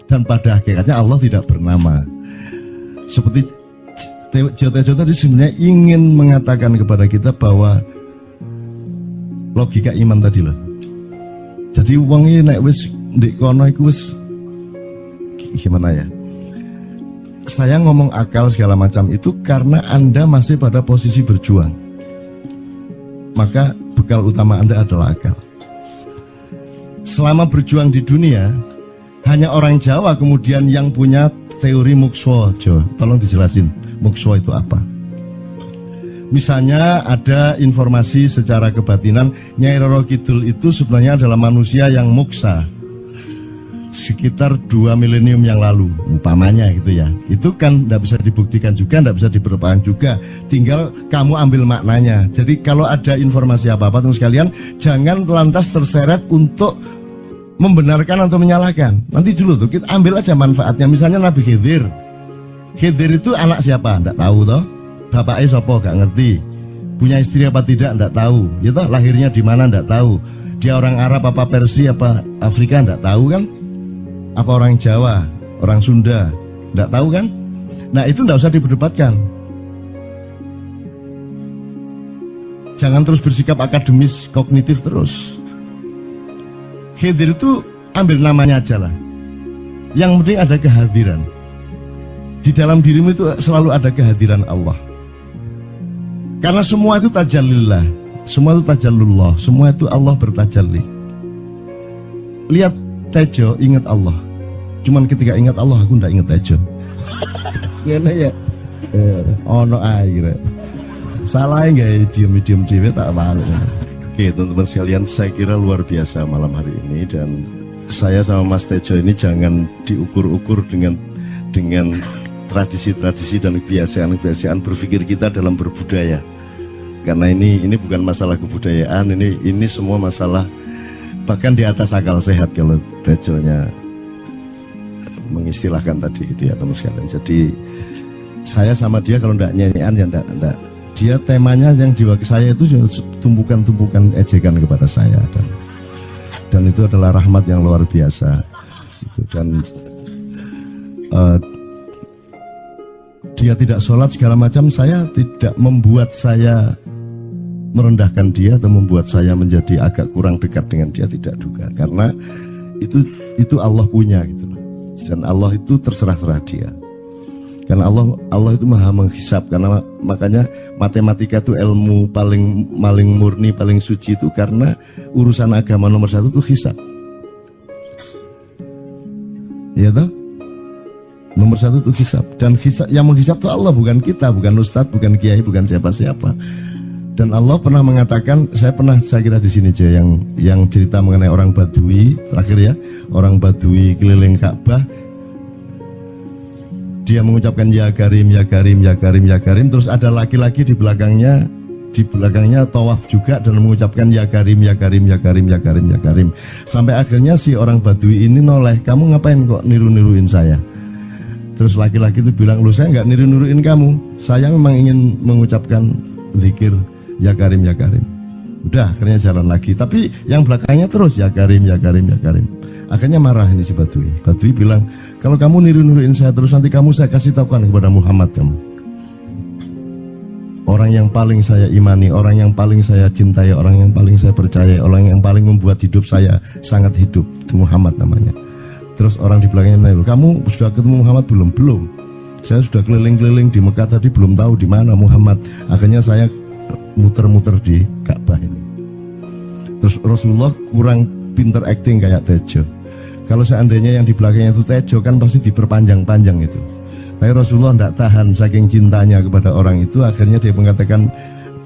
Dan pada hakikatnya Allah tidak bernama. Seperti Jotejo tadi sebenarnya ingin mengatakan kepada kita bahwa logika iman tadi loh. Jadi wong iki nek wis ndek kono iku wis gimana ya? Saya ngomong akal segala macam itu karena Anda masih pada posisi berjuang. Maka bekal utama Anda adalah akal. Selama berjuang di dunia, hanya orang Jawa kemudian yang punya teori mukswa. Tolong dijelasin, mukswa itu apa? Misalnya ada informasi secara kebatinan Nyai Roro Kidul itu sebenarnya adalah manusia yang muksa sekitar 2 milenium yang lalu, umpamanya gitu ya. Itu kan tidak bisa dibuktikan juga, tidak bisa diperlukan juga. Tinggal kamu ambil maknanya. Jadi kalau ada informasi apa-apa teman sekalian, jangan lantas terseret untuk membenarkan atau menyalahkan. Nanti dulu tuh kita ambil aja manfaatnya. Misalnya Nabi Khidir. Khidir itu anak siapa? Tidak tahu toh. Bapaknya sopo gak ngerti, punya istri apa tidak ndak tahu, ya toh, lahirnya di mana ndak tahu, dia orang Arab apa Persia apa Afrika ndak tahu kan, apa orang Jawa, orang Sunda ndak tahu kan. Nah itu ndak usah diperdebatkan. Jangan terus bersikap akademis kognitif terus. Khidir itu ambil namanya aja lah, yang penting ada kehadiran. Di dalam dirimu itu selalu ada kehadiran Allah. Karena semua itu tajallillah, semua itu tajallullah, semua itu Allah bertajalli. Lihat Tejo, ingat Allah. Cuman ketika ingat Allah, aku ndak ingat Tejo. Gimana ya? Ono air. Salah nggak diem cewek tak malu. Oke teman-teman sekalian, saya kira luar biasa malam hari ini, dan saya sama Mas Tejo ini jangan diukur-ukur dengan tradisi-tradisi dan kebiasaan-kebiasaan berpikir kita dalam berbudaya. Karena ini bukan masalah kebudayaan, ini semua masalah bahkan di atas akal sehat kalau Tejonya mengistilahkan tadi itu ya teman sekalian. Jadi saya sama dia kalau ndak nyanyian ya ndak. Dia temanya yang diwakili saya itu tumpukan-tumpukan ejekan kepada saya, dan itu adalah rahmat yang luar biasa. Gitu. Dan dia tidak sholat segala macam, saya tidak membuat saya merendahkan dia atau membuat saya menjadi agak kurang dekat dengan dia, tidak juga, karena itu Allah punya gitu loh. Dan Allah itu terserah-serah dia, karena Allah itu maha menghisap. Karena makanya matematika itu ilmu paling murni, paling suci itu, karena urusan agama nomor 1 itu hisap, ya toh. Nomor 1 itu hisab, dan hisab, yang menghisab itu Allah, bukan kita, bukan ustadz, bukan kiai, bukan siapa-siapa. Dan Allah pernah mengatakan, saya kira di sini aja yang cerita mengenai orang Badui terakhir ya, orang Badui keliling Ka'bah, dia mengucapkan ya Karim, ya Karim, ya Karim, ya Karim, terus ada laki-laki di belakangnya tawaf juga dan mengucapkan ya Karim, ya Karim, ya Karim, ya Karim, ya Karim, sampai akhirnya si orang Badui ini noleh, kamu ngapain kok niru-niruin saya? Terus laki-laki itu bilang, lu saya nggak niru-niruin kamu, saya memang ingin mengucapkan zikir ya Karim, ya Karim. Udah akhirnya jalan lagi, tapi yang belakangnya terus ya Karim, ya Karim, ya Karim. Akhirnya marah ini si Badui. Badui bilang, kalau kamu niru-niruin saya terus, nanti saya kasih tahukan kepada Muhammad kamu. Orang yang paling saya imani, orang yang paling saya cintai, orang yang paling saya percaya, orang yang paling membuat hidup saya sangat hidup, itu Muhammad namanya. Terus orang di belakangnya nanya, kamu sudah ketemu Muhammad belum? Belum. Saya sudah keliling-keliling di Mekah tadi, belum tahu di mana Muhammad. Akhirnya saya muter-muter di Ka'bah ini. Terus Rasulullah kurang pinter acting kayak Tejo. Kalau seandainya yang di belakangnya itu Tejo, kan pasti diperpanjang-panjang itu. Tapi Rasulullah tidak tahan saking cintanya kepada orang itu, akhirnya dia mengatakan,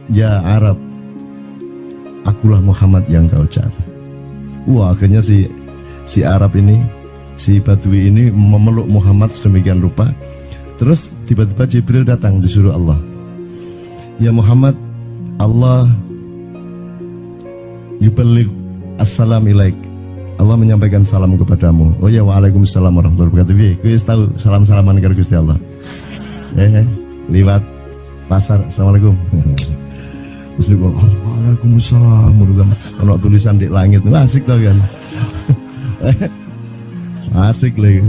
ya Arab, akulah Muhammad yang kau cari. Wah, akhirnya si Arab ini, si Badui ini memeluk Muhammad sedemikian rupa. Terus tiba-tiba Jibril datang, disuruh Allah, ya Muhammad, Allah yuballigh assalam ilaik, Allah menyampaikan salam kepadamu. Oh ya, waalaikumsalam warahmatullahi wabarakatuh. Gue tahu salam-salaman karo Gusti Allah. Liwat pasar, assalamualaikum. Terus dia bilang, waalaikumsalam. Kalau tulisan di langit, asik tau kan? Asik lagi.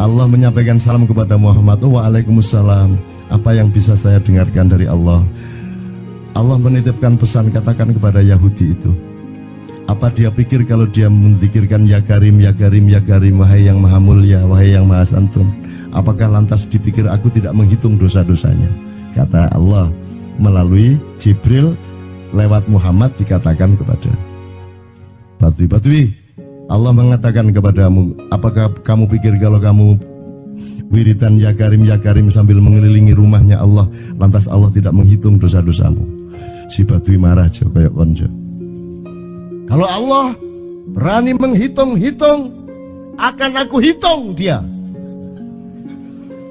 Allah menyampaikan salam kepada Muhammad. Oh, waalaikumsalam. Apa yang bisa saya dengarkan dari Allah? Allah menitipkan pesan, katakan kepada Yahudi itu, apa dia pikir kalau dia menzikirkan ya Karim, ya Karim, ya Karim, wahai yang maha mulia, wahai yang maha santun, apakah lantas dipikir aku tidak menghitung dosa-dosanya? Kata Allah melalui Jibril lewat Muhammad dikatakan kepada Badui, Badui, Allah mengatakan kepadamu, apakah kamu pikir kalau kamu wiridan ya Karim sambil mengelilingi rumahnya Allah, lantas Allah tidak menghitung dosa-dosamu? Si Badui marah jo, kayak konjo. Kalau Allah berani menghitung-hitung, akan aku hitung dia.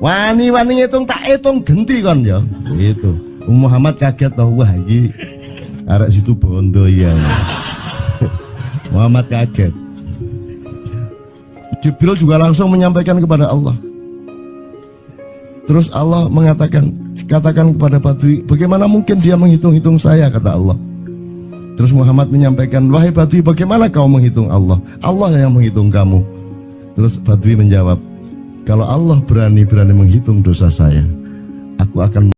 Wani-wani hitung tak hitung genti kon ya. Gitu. Muhammad kaget toh, wah iki arek situ bondo ya. Muhammad kaget. Jibril juga langsung menyampaikan kepada Allah. Terus Allah katakan kepada Badui, bagaimana mungkin dia menghitung-hitung saya, kata Allah. Terus Muhammad menyampaikan, wahai Badui, bagaimana kau menghitung Allah? Allah yang menghitung kamu. Terus Badui menjawab, kalau Allah berani menghitung dosa saya, aku akan